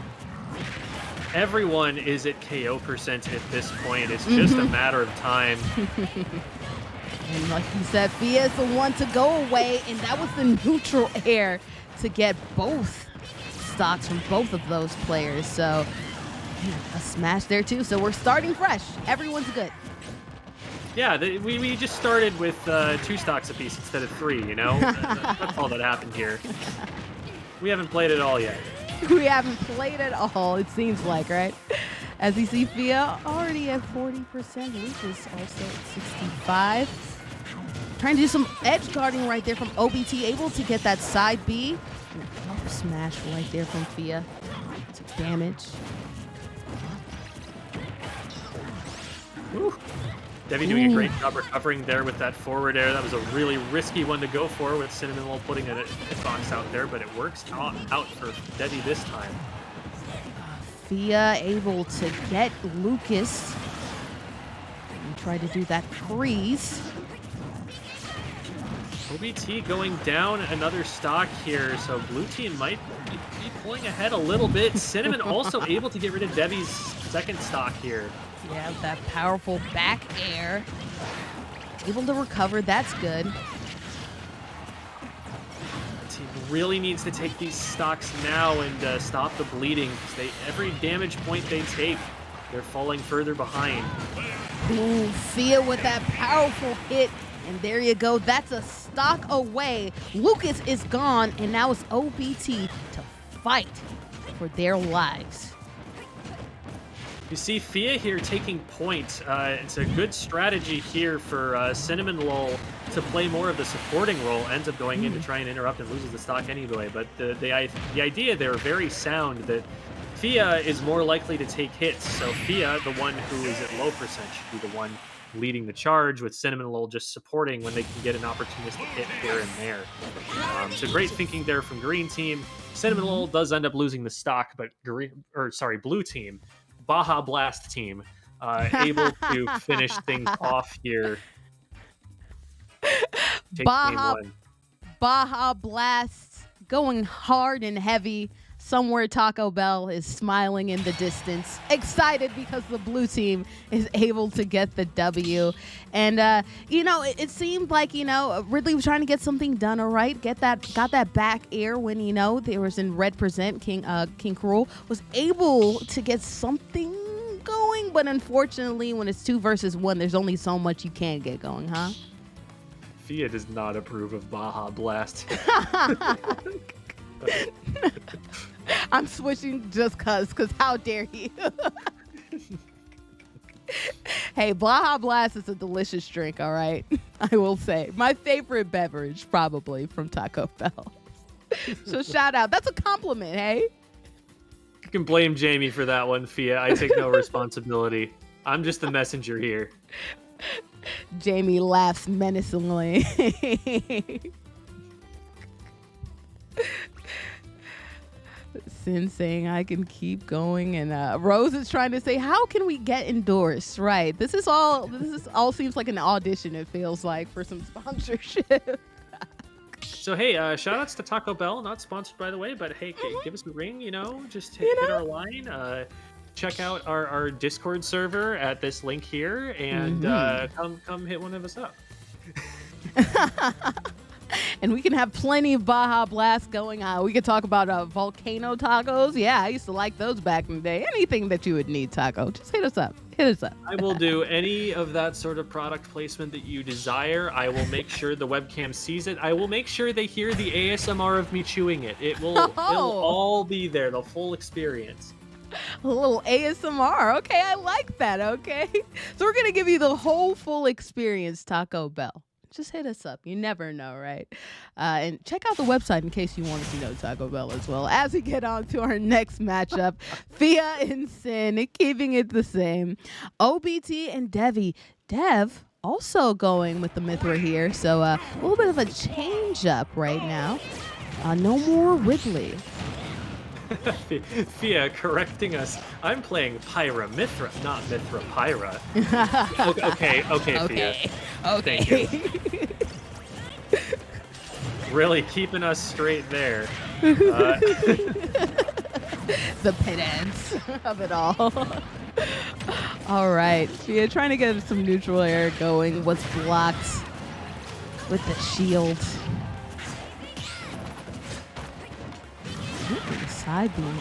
Everyone is at KO percent at this point. It's just a matter of time. And like you said, Fia is the one to go away, and that was the neutral air to get both stocks from both of those players. So a smash there too. So we're starting fresh. Everyone's good. Yeah, we just started with 2 stocks apiece instead of 3, you know? That's all that happened here. We haven't played it all yet. We haven't played it all, it seems like, right? As you see, Fia already at 40%. Lucas also at 65. Trying to do some edge guarding right there from OBT, able to get that side B. And a smash right there from Fia. Took damage. Woo. Devi doing a great job recovering there with that forward air. That was a really risky one to go for with Cinnamon Roll putting a hitbox out there, but it works out for Devi this time. Fia able to get Lucas and try to do that freeze. OBT going down another stock here, so blue team might be pulling ahead a little bit. Cinnamon also able to get rid of Devi's second stock here. Yeah, that powerful back air. Able to recover, that's good. The team really needs to take these stocks now and stop the bleeding, because every damage point they take, they're falling further behind. Ooh, Fia with that powerful hit. And there you go. That's a stock away. Lucas is gone, and now it's OBT to fight for their lives. You see Fia here taking point. It's a good strategy here for Cinnamon Lol to play more of the supporting role. Ends up going in to try and interrupt and loses the stock anyway. But the idea there very sound that Fia is more likely to take hits. So Fia, the one who is at low percent, should be the one leading the charge, with Cinnamon Lol just supporting when they can get an opportunistic hit here and there. So great thinking there from Green Team. Cinnamon Lol does end up losing the stock, but Blue Team, Baja Blast Team, able to finish things off here. Take game 1. Baja Blast going hard and heavy. Somewhere Taco Bell is smiling in the distance, excited because the blue team is able to get the W. And, it seemed like, Ridley was trying to get something done, all right? Got that back air when, there was in red present. King Cruel was able to get something going, but unfortunately, when it's 2 versus 1, there's only so much you can get going, huh? Fia does not approve of Baja Blast. I'm switching just cause how dare you? Hey, Baja Blast is a delicious drink, all right? I will say. My favorite beverage, probably, from Taco Bell. So shout out. That's a compliment, hey? You can blame Jamie for that one, Fia. I take no responsibility. I'm just the messenger here. Jamie laughs menacingly. Sin saying I can keep going, and Rose is trying to say, how can we get endorsed? Right. This is all seems like an audition, it feels like, for some sponsorship. So hey, shout outs to Taco Bell, not sponsored by the way, but hey, give us a ring, just hit our line. Check out our Discord server at this link here, and come hit one of us up. And we can have plenty of Baja Blast going on. We could talk about volcano tacos. Yeah, I used to like those back in the day. Anything that you would need, Taco, just hit us up. Hit us up. I will do any of that sort of product placement that you desire. I will make sure the webcam sees it. I will make sure they hear the ASMR of me chewing it. It'll all be there, the full experience. A little ASMR. Okay, I like that. Okay. So we're going to give you the whole full experience, Taco Bell. Just hit us up. You never know, right? And check out the website in case you wanted to know Taco Bell as well. As we get on to our next matchup, Fia and Sin, keeping it the same. OBT and Devi. Dev also going with the Mithra here. So a little bit of a change up right now. No more Ridley. Fia correcting us. I'm playing Pyra Mithra, not Mithra Pyra. Okay, Fia. Okay. Thank you. Really keeping us straight there. The pedants of it all. All right. Fia trying to get some neutral air going. Was blocked with the shield. Side beam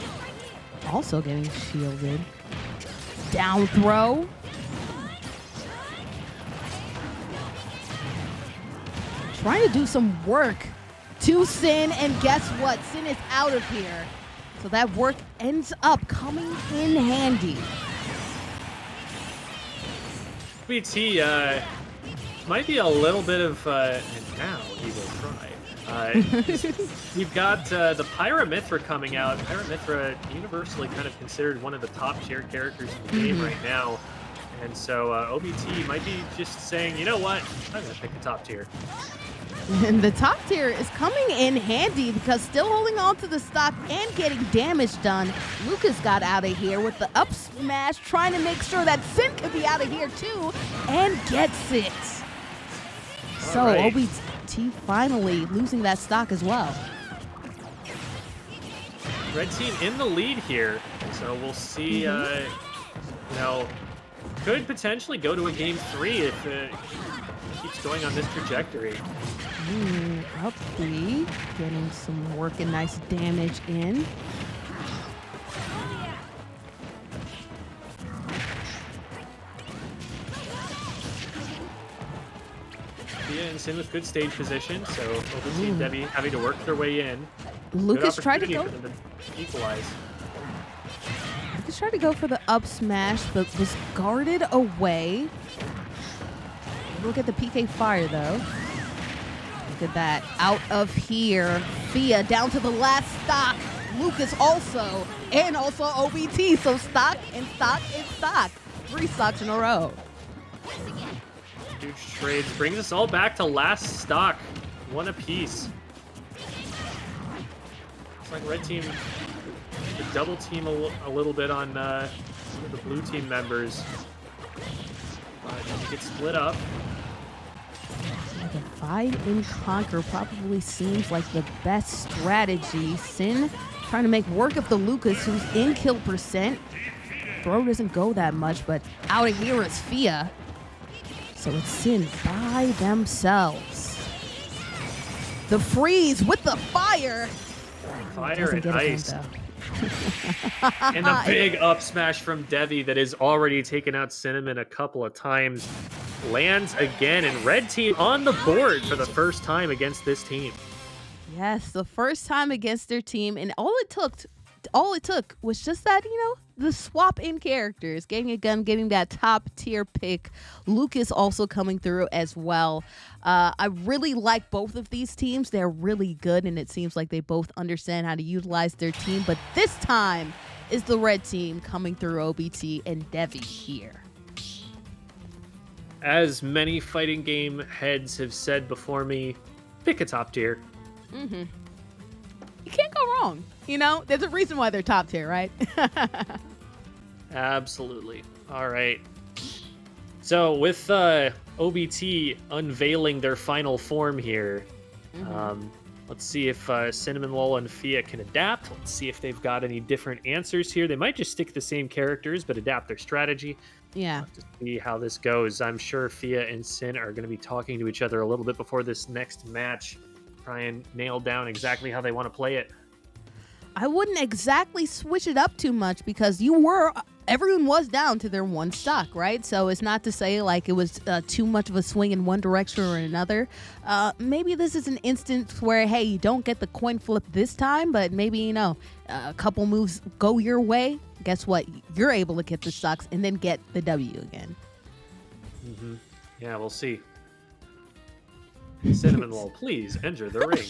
also getting shielded. Down throw. Trying to do some work to Sin, and guess what? Sin is out of here. So that work ends up coming in handy. BT might be a little bit of, and now he will try. We've got the Pyra Mithra coming out. Pyra Mithra, universally kind of considered one of the top tier characters in the game right now. And so OBT might be just saying, you know what, I'm going to pick the top tier. And the top tier is coming in handy because still holding on to the stock and getting damage done. Lucas got out of here with the up smash, trying to make sure that Sin could be out of here too, and gets it. So right. OBT finally losing that stock as well. Red team in the lead here. So we'll see, could potentially go to a game 3 if it keeps going on this trajectory. Up B, getting some work and nice damage in. Fia and Sin with good stage position, so OBT and Debbie having to work their way in. Lucas tried to go. For them to equalize. Lucas tried to go for the up smash, but was guarded away. Look at the PK fire though. Look at that. Out of here. Fia down to the last stock. Lucas also. And also OBT. So stock and stock and stock. 3 stocks in a row. Huge trades. Brings us all back to last stock. 1 apiece. Looks like red team could double team a little bit on some of the blue team members. But they get split up. Divide and conquer probably seems like the best strategy. Sin Trying to make work of the Lucas, who's in kill percent. Throw doesn't go that much, but out of here is Fia. So it's Sin by themselves. The freeze with the fire. Fire and ice. And the big up smash from Devi that has already taken out Cinnamon a couple of times. Lands again, and red team on the board for the first time against this team. Yes, the first time against their team, and all it took was just that, the swap in characters, getting a gun, getting that top tier pick. Lucas also coming through as well. I really like both of these teams. They're really good, and it seems like they both understand how to utilize their team. But this time is the red team coming through OBT and Devi here. As many fighting game heads have said before me, pick a top tier. Mm-hmm. You can't go wrong. There's a reason why they're top tier, right? Absolutely. All right. So with OBT unveiling their final form here, let's see if Cinnamon Lol and Fia can adapt. Let's see if they've got any different answers here. They might just stick the same characters, but adapt their strategy. Yeah. To see how this goes. I'm sure Fia and Sin are going to be talking to each other a little bit before this next match. Try and nail down exactly how they want to play it. I wouldn't exactly switch it up too much because everyone was down to their one stock, right? So it's not to say like it was too much of a swing in one direction or another. Maybe this is an instance where, hey, you don't get the coin flip this time, but maybe, a couple moves go your way. Guess what? You're able to get the stocks and then get the W again. Mm-hmm. Yeah, we'll see. Cinnamon Roll, please enter the ring.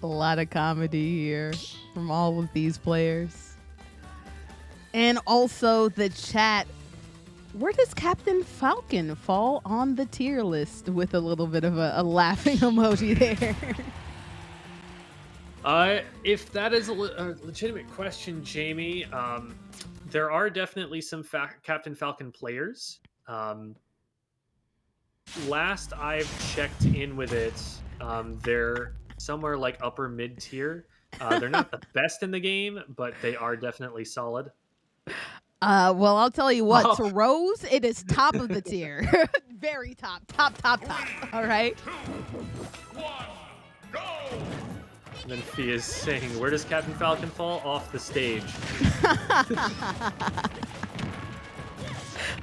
A lot of comedy here from all of these players. And also the chat. Where does Captain Falcon fall on the tier list? With a little bit of a laughing emoji there. If that is a legitimate question, Jamie, there are definitely some Captain Falcon players. Last I've checked in with it, they're somewhere like upper mid tier. They're not the best in the game, but they are definitely solid. Well, I'll tell you what, to Rose, it is top of the tier. Very top. All right. 2, 1, go! And then Fia is saying, where does Captain Falcon fall? Off the stage.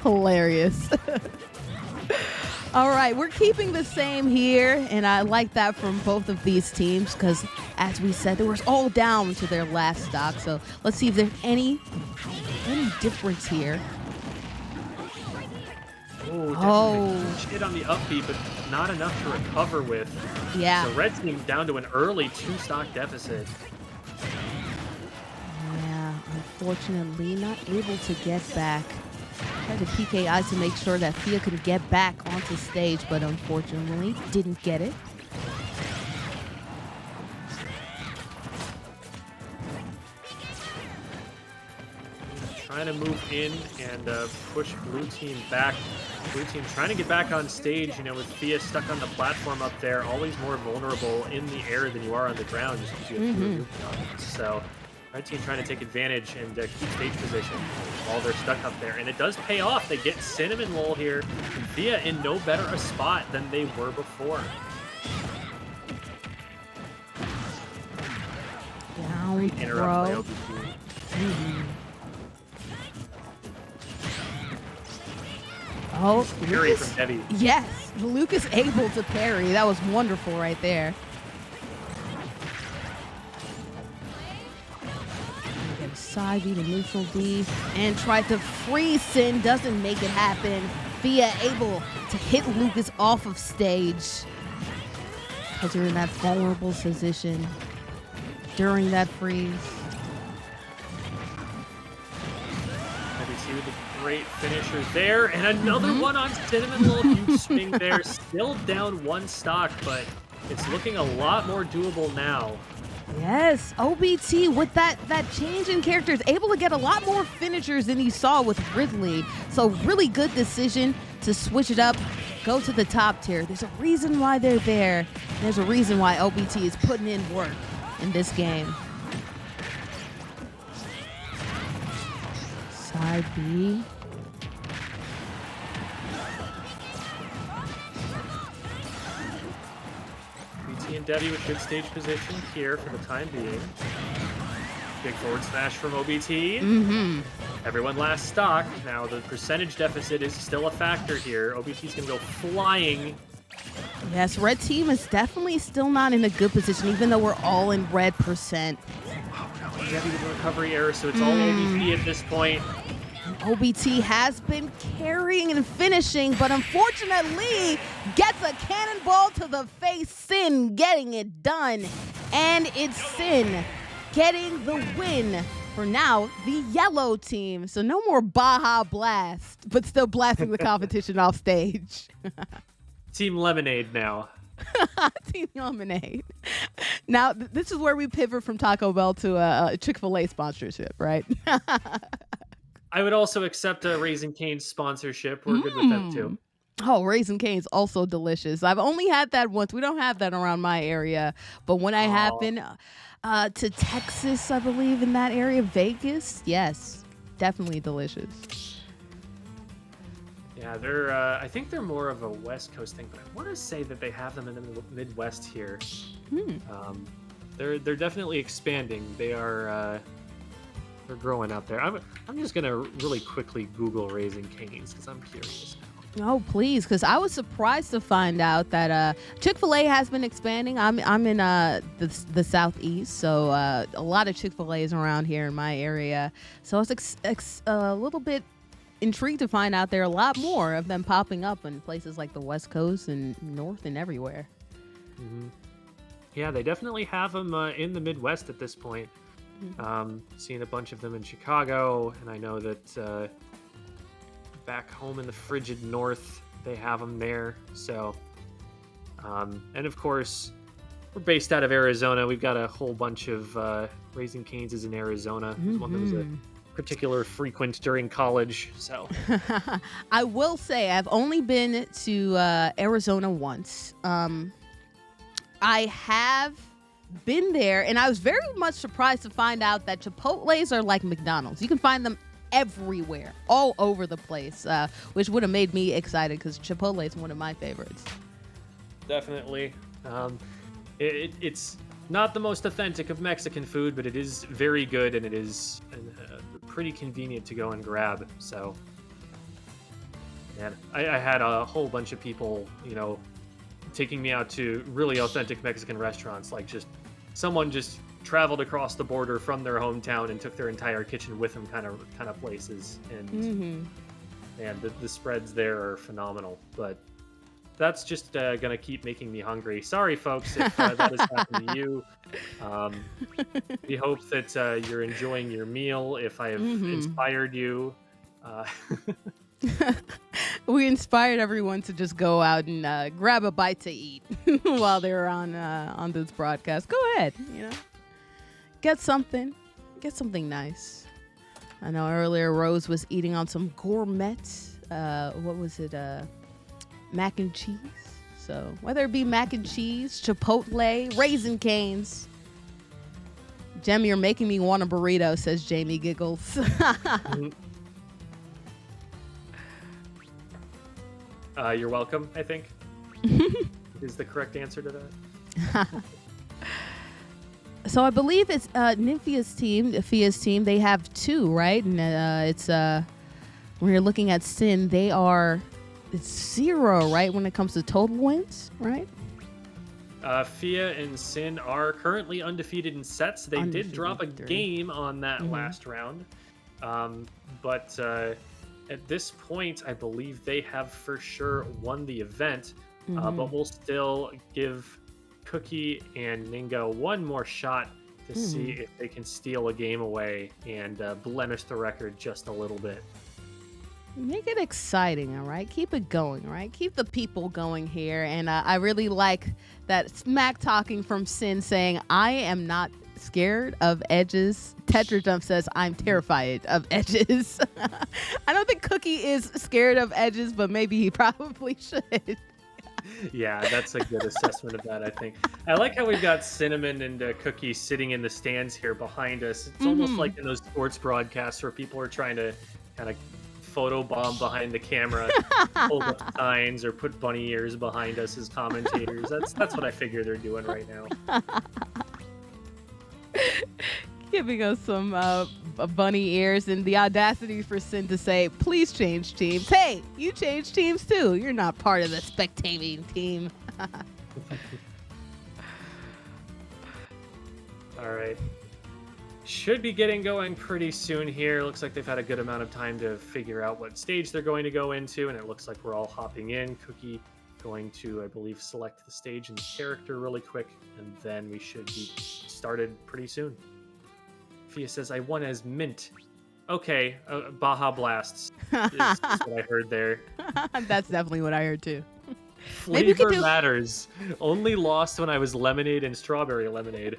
Hilarious. All right, we're keeping the same here, and I like that from both of these teams because, as we said, they were all down to their last stock. So let's see if there's any difference here. Oh, hit on the upbeat, but not enough to recover with. Yeah. So red team down to an early 2-stock deficit. Yeah, unfortunately, not able to get back. Tried to PKI to make sure that Fia could get back onto stage, but unfortunately didn't get it. Trying to move in and push blue team back. Blue team trying to get back on stage, with Fia stuck on the platform up there, always more vulnerable in the air than you are on the ground just because you have fewer movement on. So red team trying to take advantage and keep stage position while they're stuck up there. And it does pay off. They get Cinnamon Roll here. And Fia in no better a spot than they were before. Down Interrupt by throw. OBT. Oh, Parry Lucas. from Devi. Yes, Lucas able to parry. That was wonderful right there. Get side B to neutral D and tried to freeze Sin. Doesn't make it happen. Fia able to hit Lucas off of stage because you're in that vulnerable position during that freeze. See with the great finishers there, and another one on Cinnamon Roll. Huge swing there. Still down one stock, but it's looking a lot more doable now. Yes, OBT with that change in characters, able to get a lot more finishers than you saw with Ridley. So really good decision to switch it up. go to the top tier. There's a reason why they're there. And there's a reason why OBT is putting in work in this game. Side B. BT and Debbie with good stage position here for the time being. Big forward smash from OBT. Everyone last stock. Now the percentage deficit is still a factor here. OBT's gonna go flying. Yes, red team is definitely still not in a good position, even though we're all in red percent. Oh no, Debbie with the recovery error, so it's all OBT at this point. OBT has been carrying and finishing, but unfortunately gets a cannonball to the face. Sin getting it done. And it's Sin getting the win for now the yellow team. So no more Baja Blast, but still blasting the competition off stage. Team Lemonade now. Team Lemonade. Now, this is where we pivot from Taco Bell to a Chick-fil-A sponsorship, right? I would also accept a Raising Cane's sponsorship. We're good with that too. Oh, Raisin Cane's also delicious. I've only had that once. We don't have that around my area. But when I have been to Texas, I believe, in that area, Vegas, yes, definitely delicious. Yeah, they're. I think they're more of a West Coast thing, but I want to say that they have them in the Midwest here. They're definitely expanding. They are. They're growing out there. I'm just gonna really quickly Google Raising Cane's because I'm curious now. Oh, please, because I was surprised to find out that Chick-fil-A has been expanding. I'm in the Southeast, so a lot of Chick-fil-A's around here in my area. So I was a little bit intrigued to find out there are a lot more of them popping up in places like the West Coast and North and everywhere. Yeah, they definitely have them in the Midwest at this point. Seeing a bunch of them in Chicago, and I know that back home in the frigid north, they have them there. So, and of course, we're based out of Arizona. We've got a whole bunch of Raising Cane's is in Arizona. There's one that was a particular frequent during college. So, I will say I've only been to Arizona once. I have been there, and I was very much surprised to find out that Chipotle's are like McDonald's. You can find them everywhere, all over the place, which would have made me excited because Chipotle is one of my favorites. Definitely. It's not the most authentic of Mexican food, but it is very good, and it is pretty convenient to go and grab. So, man, I had a whole bunch of people, taking me out to really authentic Mexican restaurants, like just someone just traveled across the border from their hometown and took their entire kitchen with them kind of places. And man, the spreads there are phenomenal. But that's just gonna keep making me hungry. Sorry, folks, if that has happened to you. We hope that you're enjoying your meal. If I have inspired you. We inspired everyone to just go out and grab a bite to eat while they're on this broadcast. Go ahead, get something nice. I know earlier Rose was eating on some gourmet. What was it? Mac and cheese. So whether it be mac and cheese, Chipotle, Raisin Cane's. Jemmy, you're making me want a burrito, says Jamie Giggles. You're welcome, I think, is the correct answer to that. So I believe it's Nymphia's team. They have 2, right? And it's when you're looking at Sin, it's 0, right? When it comes to total wins, right? Fia and Sin are currently undefeated in sets. They did drop a game on that last round, but at this point, I believe they have for sure won the event, but we'll still give Cookie and Ningo one more shot to see if they can steal a game away and blemish the record just a little bit. Make it exciting, all right? Keep it going, all right? Keep the people going here. And I really like that smack talking from Sin saying, I am not scared of edges. Tetra Jump says, I'm terrified of edges. I don't think Cookie is scared of edges, but maybe he probably should. Yeah, that's a good assessment of that, I think. I like how we've got Cinnamon and Cookie sitting in the stands here behind us. It's almost like in those sports broadcasts where people are trying to kind of photobomb behind the camera, hold up signs, or put bunny ears behind us as commentators. That's what I figure they're doing right now. Giving us some bunny ears and the audacity for Sin to say, please change teams. Hey, you change teams too. You're not part of the spectating team. All right. Should be getting going pretty soon here. Looks like they've had a good amount of time to figure out what stage they're going to go into, and it looks like we're all hopping in. Cookie going to, I believe, select the stage and character really quick, and then we should be started pretty soon. Fia says, I won as Mint. Okay, Baja Blasts is what I heard there. That's definitely what I heard too. Maybe Flavor matters. Only lost when I was lemonade and strawberry lemonade.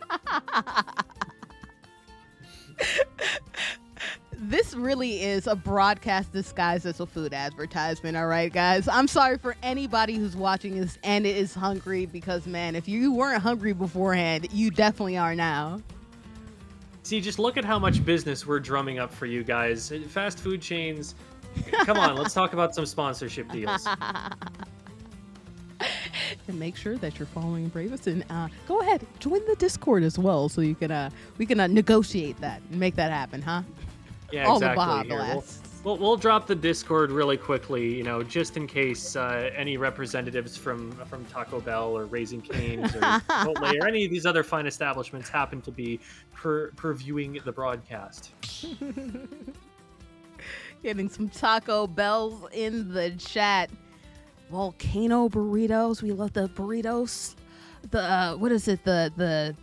This really is a broadcast disguised as a food advertisement, all right, guys? I'm sorry for anybody who's watching this and is hungry because, man, if you weren't hungry beforehand, you definitely are now. See, just look at how much business we're drumming up for you guys. Fast food chains, come on, let's talk about some sponsorship deals. And make sure that you're following Bravest, and go ahead, join the Discord as well, so you can we can negotiate that and make that happen, huh? Yeah, all exactly. The Baja Blasts. We'll drop the Discord really quickly, you know, just in case any representatives from Taco Bell or Raising Cane's or Chipotle or any of these other fine establishments happen to be previewing the broadcast. Getting some Taco Bells in the chat. Volcano burritos. We love the burritos. The what is it? The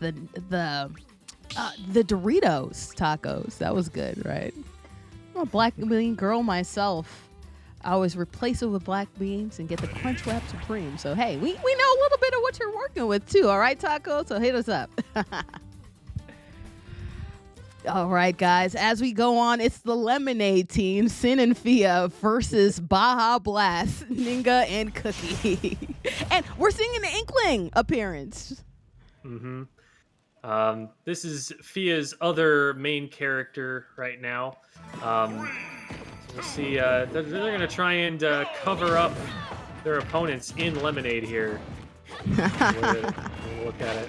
Doritos tacos. That was good, right? I'm a black bean girl myself. I always replace it with black beans and get the Crunch Wrap Supreme. So hey, we know a little bit of what you're working with too. All right, Taco. So hit us up. All right, guys, as we go on, it's the Lemonade team, Sin and Fia versus Baja Blast, Ninga and Cookie. And we're seeing an Inkling appearance. Mm-hmm. This is Fia's other main character right now. We'll see, they're going to try and cover up their opponents in Lemonade here. We'll look at it.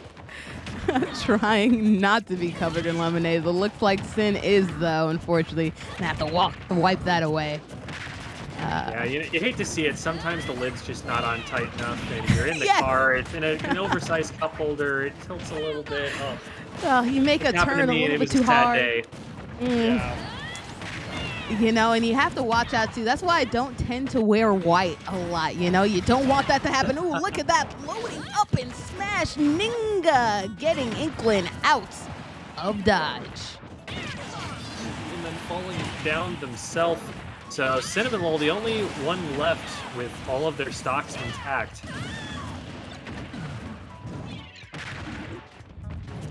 Trying not to be covered in lemonade. It looks like Sin is, though, unfortunately. Gonna have to wipe that away. Yeah, you hate to see it. Sometimes the lid's just not on tight enough, and you're in the car. It's in an oversized cup holder. It tilts a little bit. Oh. Well, you make a turn a little bit too hard. Yeah. You know, and you have to watch out, too. That's why I don't tend to wear white a lot, you know? You don't want that to happen. Ooh, look at that. Loading up and smash. Ninga getting Inkling out of dodge. And then falling down themselves. So Cinnamon Roll, the only one left with all of their stocks intact.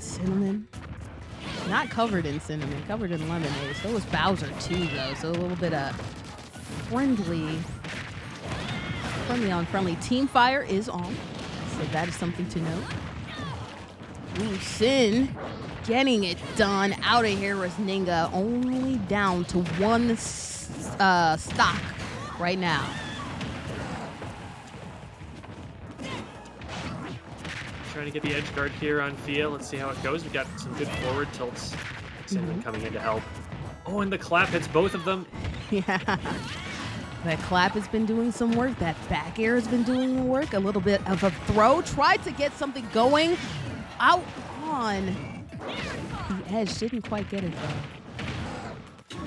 Cinnamon. Not covered in cinnamon, covered in lemonade. So was Bowser too, though. So a little bit of friendly on friendly. Team Fire is on, so that is something to note. Ooh, Sin getting it done. Out of here is Ninga, only down to one stock right now. Trying to get the edge guard here on Fia. Let's see how it goes. We got some good forward tilts. Cinnamon coming in to help. Oh, and the clap hits both of them. Yeah. That clap has been doing some work. That back air has been doing work. A little bit of a throw. Tried to get something going. Out on the edge. Didn't quite get it, though.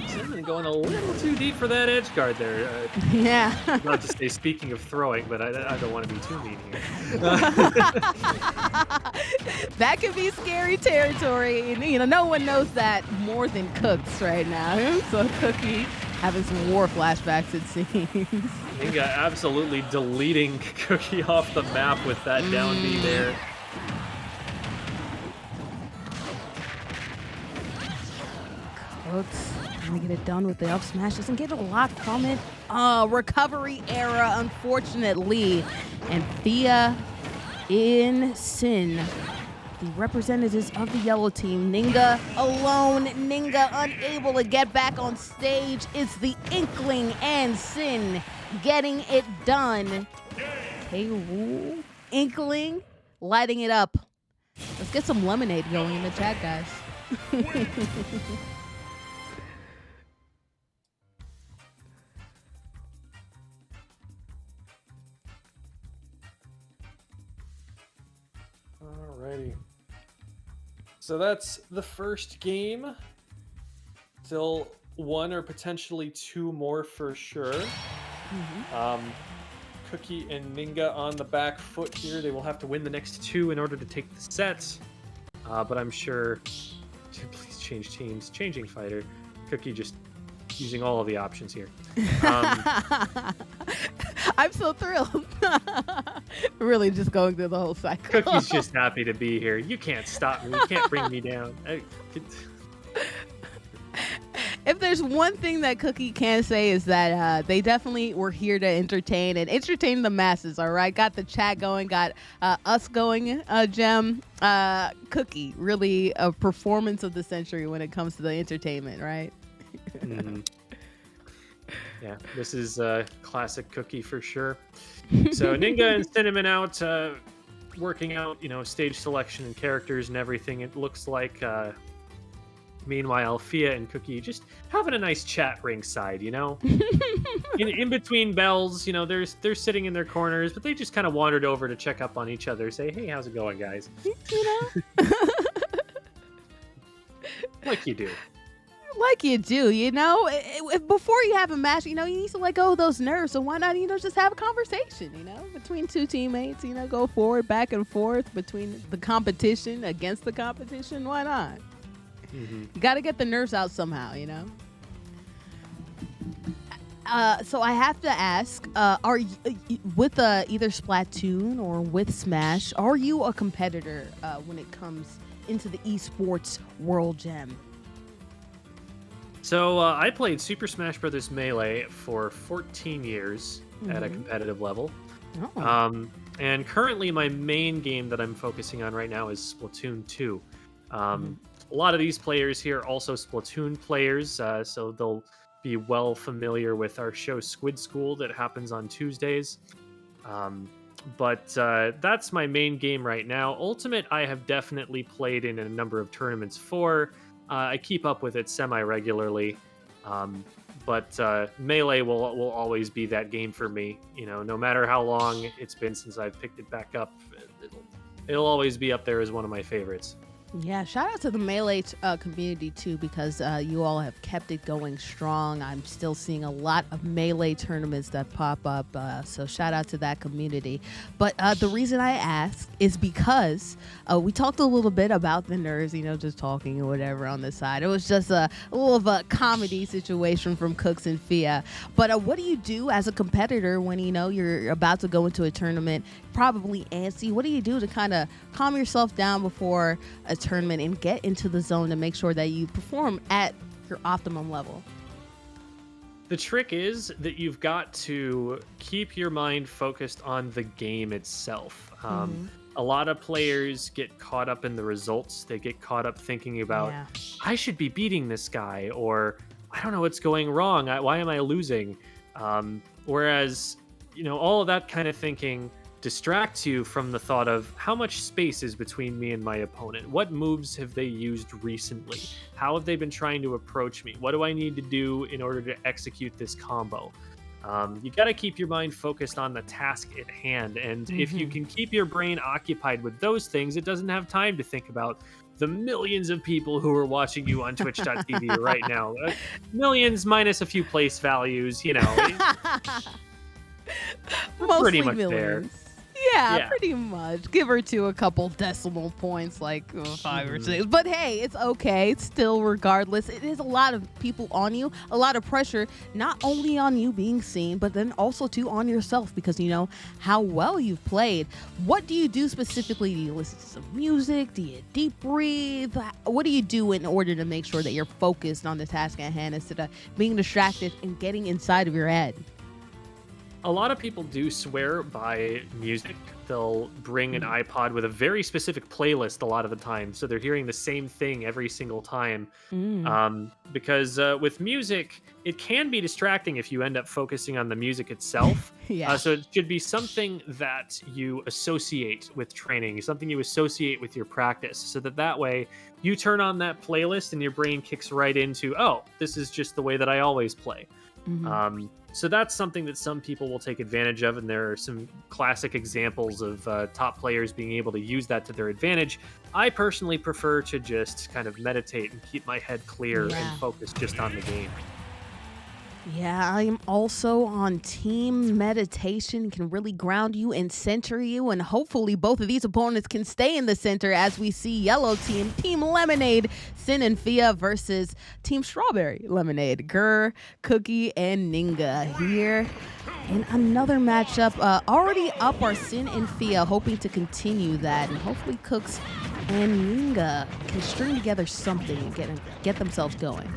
Cinnamon going a little too deep for that edge guard there. Yeah. Not to say speaking of throwing, but I don't want to be too mean here. That could be scary territory. And, you know, no one knows that more than Cooks right now. So Cookie having some war flashbacks, it seems. Ninga absolutely deleting Cookie off the map with that down B there. Cooks trying to get it done with the up smash. Doesn't get a lot from it. Recovery era, unfortunately. And Thea in Sin, the representatives of the yellow team. Ninga alone. Ninga unable to get back on stage. It's the Inkling and Sin getting it done. K-Rool, Inkling, lighting it up. Let's get some lemonade going in the chat, guys. Alrighty. So that's the first game. Still one or potentially two more for sure. Cookie and Ninga on the back foot here. They will have to win the next two in order to take the set. But I'm sure... Please change teams. Changing fighter. Cookie just using all of the options here. I'm so thrilled. Really just going through the whole cycle. Cookie's just happy to be here. You can't stop me. You can't bring me down. If there's one thing that Cookie can say is that they definitely were here to entertain the masses, all right? Got the chat going, got us going, Gem. Cookie, really a performance of the century when it comes to the entertainment, right? Mm-hmm. Yeah, this is classic Cookie for sure. So Ninga and Cinnamon out, working out, stage selection and characters and everything. It looks like... Meanwhile, Fia and Cookie just having a nice chat ringside, in between bells, they're sitting in their corners, but they just kind of wandered over to check up on each other, say, hey, how's it going, guys? Like you do. Like you do, before you have a match, you need to let go of those nerves. So why not, just have a conversation, between two teammates, go forward, back and forth between the competition, against the competition. Why not? Mm-hmm. You got to get the nerves out somehow, So I have to ask, are you, with either Splatoon or with Smash, are you a competitor when it comes into the esports world, Gem? So I played Super Smash Bros. Melee for 14 years at a competitive level. Oh. And currently my main game that I'm focusing on right now is Splatoon 2. A lot of these players here are also Splatoon players, so they'll be well familiar with our show Squid School that happens on Tuesdays. But that's my main game right now. Ultimate, I have definitely played in a number of tournaments for. I keep up with it semi-regularly. But Melee will always be that game for me. No matter how long it's been since I've picked it back up, it'll always be up there as one of my favorites. Yeah, shout out to the Melee community too, because you all have kept it going strong. I'm still seeing a lot of Melee tournaments that pop up, so shout out to that community. But the reason I ask is because we talked a little bit about the nerves, just talking or whatever on the side. It was just a little of a comedy situation from Cooks and Fia. But what do you do as a competitor when you're about to go into a tournament, probably antsy? What do you do to kind of calm yourself down before a tournament and get into the zone to make sure that you perform at your optimum level? The trick is that you've got to keep your mind focused on the game itself. A lot of players get caught up in the results. They get caught up thinking about, I should be beating this guy, or I don't know what's going wrong. Why am I losing? Whereas, all of that kind of thinking distracts you from the thought of how much space is between me and my opponent. What moves have they used recently? How have they been trying to approach me? What do I need to do in order to execute this combo? You got to keep your mind focused on the task at hand. And if you can keep your brain occupied with those things, it doesn't have time to think about the millions of people who are watching you on twitch.tv right now. Millions minus a few place values, Mostly pretty much millions. Yeah, Yeah. pretty much. Give or to a couple decimal points, like 5 or Mhm. 6. But hey, it's okay. Still, regardless, it is a lot of people on you, a lot of pressure, not only on you being seen, but then also too on yourself because you know how well you've played. What do you do specifically? Do you listen to some music? Do you deep breathe? What do you do in order to make sure that you're focused on the task at hand instead of being distracted and getting inside of your head? A lot of people do swear by music. They'll bring an iPod with a very specific playlist a lot of the time, so they're hearing the same thing every single time. Mm. Because with music, it can be distracting if you end up focusing on the music itself. Yeah. So it should be something that you associate with training, something you associate with your practice, so that way you turn on that playlist and your brain kicks right into, oh, this is just the way that I always play. Mhm. So that's something that some people will take advantage of, and there are some classic examples of top players being able to use that to their advantage. I personally prefer to just kind of meditate and keep my head clear Yeah. and focus just on the game. Yeah, I'm also on team meditation, can really ground you and center you. And hopefully, both of these opponents can stay in the center as we see Yellow Team, Team Lemonade, Sin and Fia versus Team Strawberry Lemonade, Gur, Cookie, and Ninga here. In another matchup, already up are Sin and Fia, hoping to continue that. And hopefully, Cooks and Ninga can string together something and get themselves going.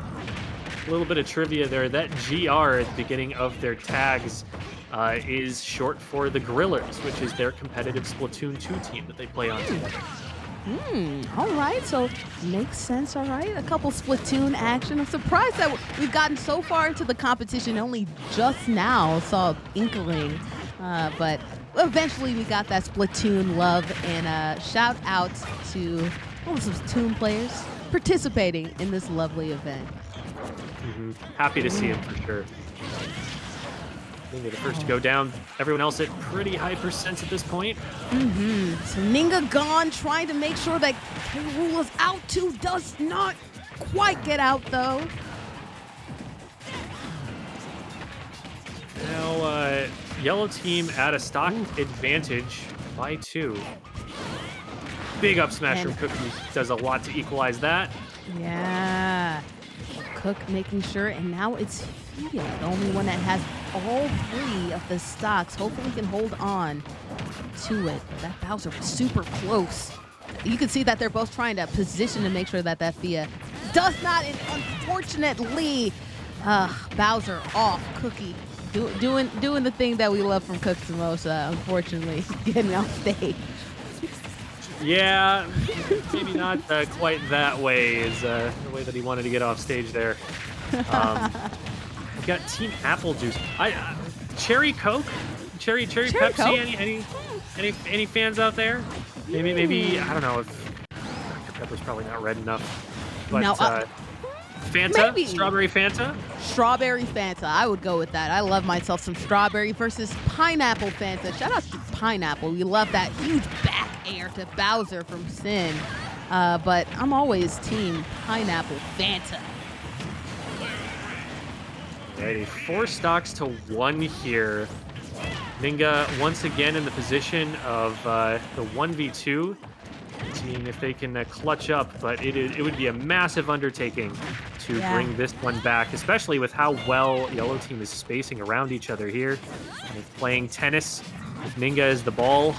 A little bit of trivia there. That GR at the beginning of their tags is short for the Grillers, which is their competitive Splatoon 2 team that they play on together. All right, so makes sense. All right, a couple Splatoon action. I'm surprised that we've gotten so far into the competition. Only just now saw inkling, but eventually we got that Splatoon love. And shout out to all the Splatoon players participating in this lovely event. Happy to see him for sure. I think they're the first to go down. Everyone else at pretty high percents at this point. So Ninga gone, trying to make sure that K. Rool is out too. Does not quite get out though. Now, Yellow Team at a stock advantage by 2. Big up smash from And- Cookie. Does a lot to equalize that. Yeah. Cook making sure, and now it's Fia, the only one that has all 3 of the stocks. Hopefully can hold on to it. That Bowser was super close. You can see that they're both trying to position to make sure that Fia does not, and unfortunately, Bowser off. Cookie doing the thing that we love from Cook the most, unfortunately, getting off stage. Yeah, maybe not quite that way is the way that he wanted to get off stage there. We've got Team Apple Juice. Cherry Coke? Cherry Pepsi? Coke? Any fans out there? Maybe I don't know if Dr. Pepper's probably not red enough. But No, Fanta? maybe. Strawberry Fanta? Strawberry Fanta. I would go with that. I love myself some strawberry versus pineapple Fanta. Shout out to Pineapple. We love that huge back air to Bowser from Sin. But I'm always team pineapple Fanta. Alrighty, 4 stocks to 1 here. Ninga once again in the position of the 1v2. Seeing if they can clutch up, but it would be a massive undertaking to bring this one back, especially with how well Yellow Team is spacing around each other here. And it's playing tennis with Ninga as the ball.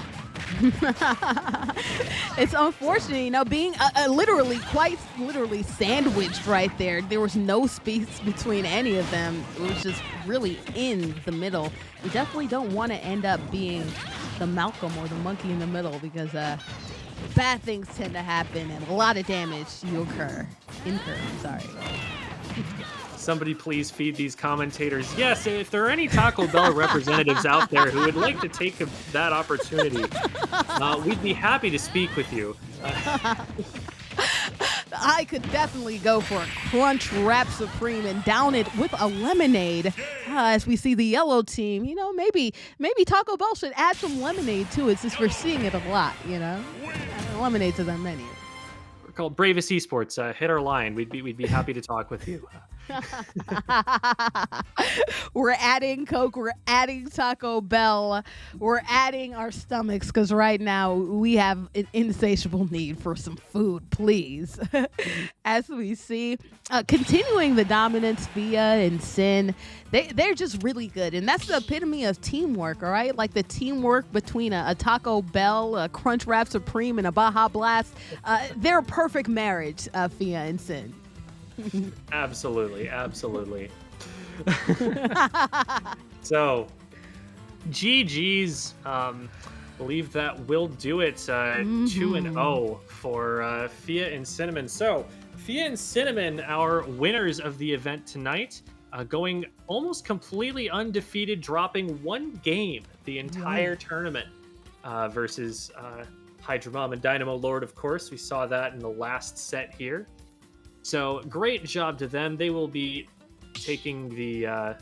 It's unfortunate, being quite literally sandwiched right there. There was no space between any of them. It was just really in the middle. You definitely don't want to end up being the Malcolm or the monkey in the middle because bad things tend to happen and a lot of damage you incur. Sorry. Somebody please feed these commentators. Yes, if there are any Taco Bell representatives out there who would like to take that opportunity, we'd be happy to speak with you. I could definitely go for a Crunch Wrap Supreme and down it with a lemonade. As we see the Yellow Team, maybe Taco Bell should add some lemonade to it since we're seeing it a lot, Add lemonade to their menu. We're called Bravest Esports. Hit our line. We'd be happy to talk with you. We're adding Coke, we're adding Taco Bell, we're adding our stomachs because right now we have an insatiable need for some food, please. As we see, continuing the dominance, Fia and Sin, they're just really good. And that's the epitome of teamwork, all right? Like the teamwork between a Taco Bell, a Crunchwrap Supreme, and a Baja Blast. They're a perfect marriage, Fia and Sin. Absolutely, absolutely. So, GG's, believe that will do it. 2-0 for Fia and Cinnamon. So, Fia and Cinnamon, our winners of the event tonight, going almost completely undefeated, dropping one game the entire tournament versus Hydra Mom and Dynamo Lord, of course. We saw that in the last set here. So great job to them. They will be taking the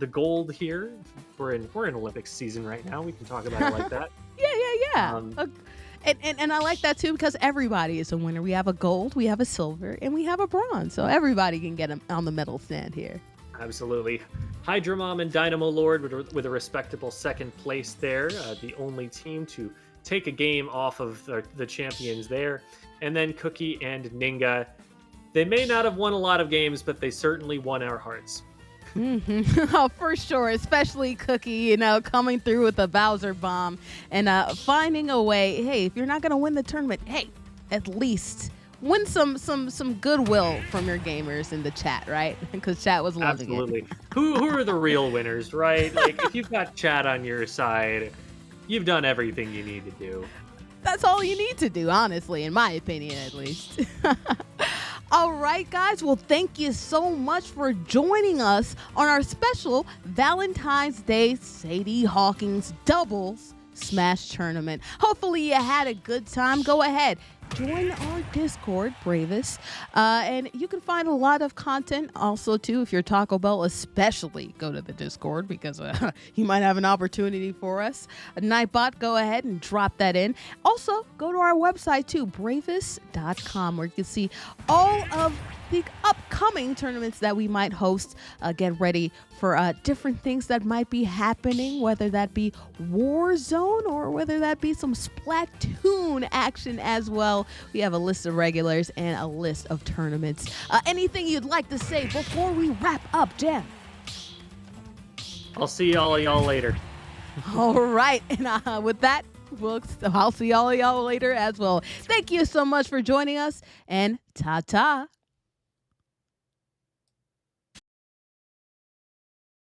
gold here. We're in Olympics season right now. We can talk about it like that. Yeah. And I like that too because everybody is a winner. We have a gold, we have a silver, and we have a bronze. So everybody can get on the medal stand here. Absolutely. Hydra Mom and Dynamo Lord with a respectable second place there. The only team to take a game off of the champions there. And then Cookie and Ninga. They may not have won a lot of games, but they certainly won our hearts. Oh, for sure, especially Cookie, coming through with a Bowser bomb and finding a way. Hey, if you're not going to win the tournament, hey, at least win some goodwill from your gamers in the chat, right? Because chat was loving Absolutely. it. Who are the real winners, right? Like, if you've got chat on your side, you've done everything you need to do. That's all you need to do, honestly, in my opinion, at least. All right, guys. Well, thank you so much for joining us on our special Valentine's Day Sadie Hawkins doubles Smash tournament. Hopefully you had a good time. Go ahead, join our Discord, Bravest, and you can find a lot of content also too. If you're Taco Bell, especially go to the Discord because you might have an opportunity for us. Nightbot, go ahead and drop that in. Also, go to our website too, bravest.com, where you can see all of the upcoming tournaments that we might host. Get ready for different things that might be happening, whether that be Warzone or whether that be some Splatoon action as well. We have a list of regulars and a list of tournaments. Anything you'd like to say before we wrap up, Jam? I'll see all of y'all later. All right. And with that, I'll see all of y'all later as well. Thank you so much for joining us, and ta-ta.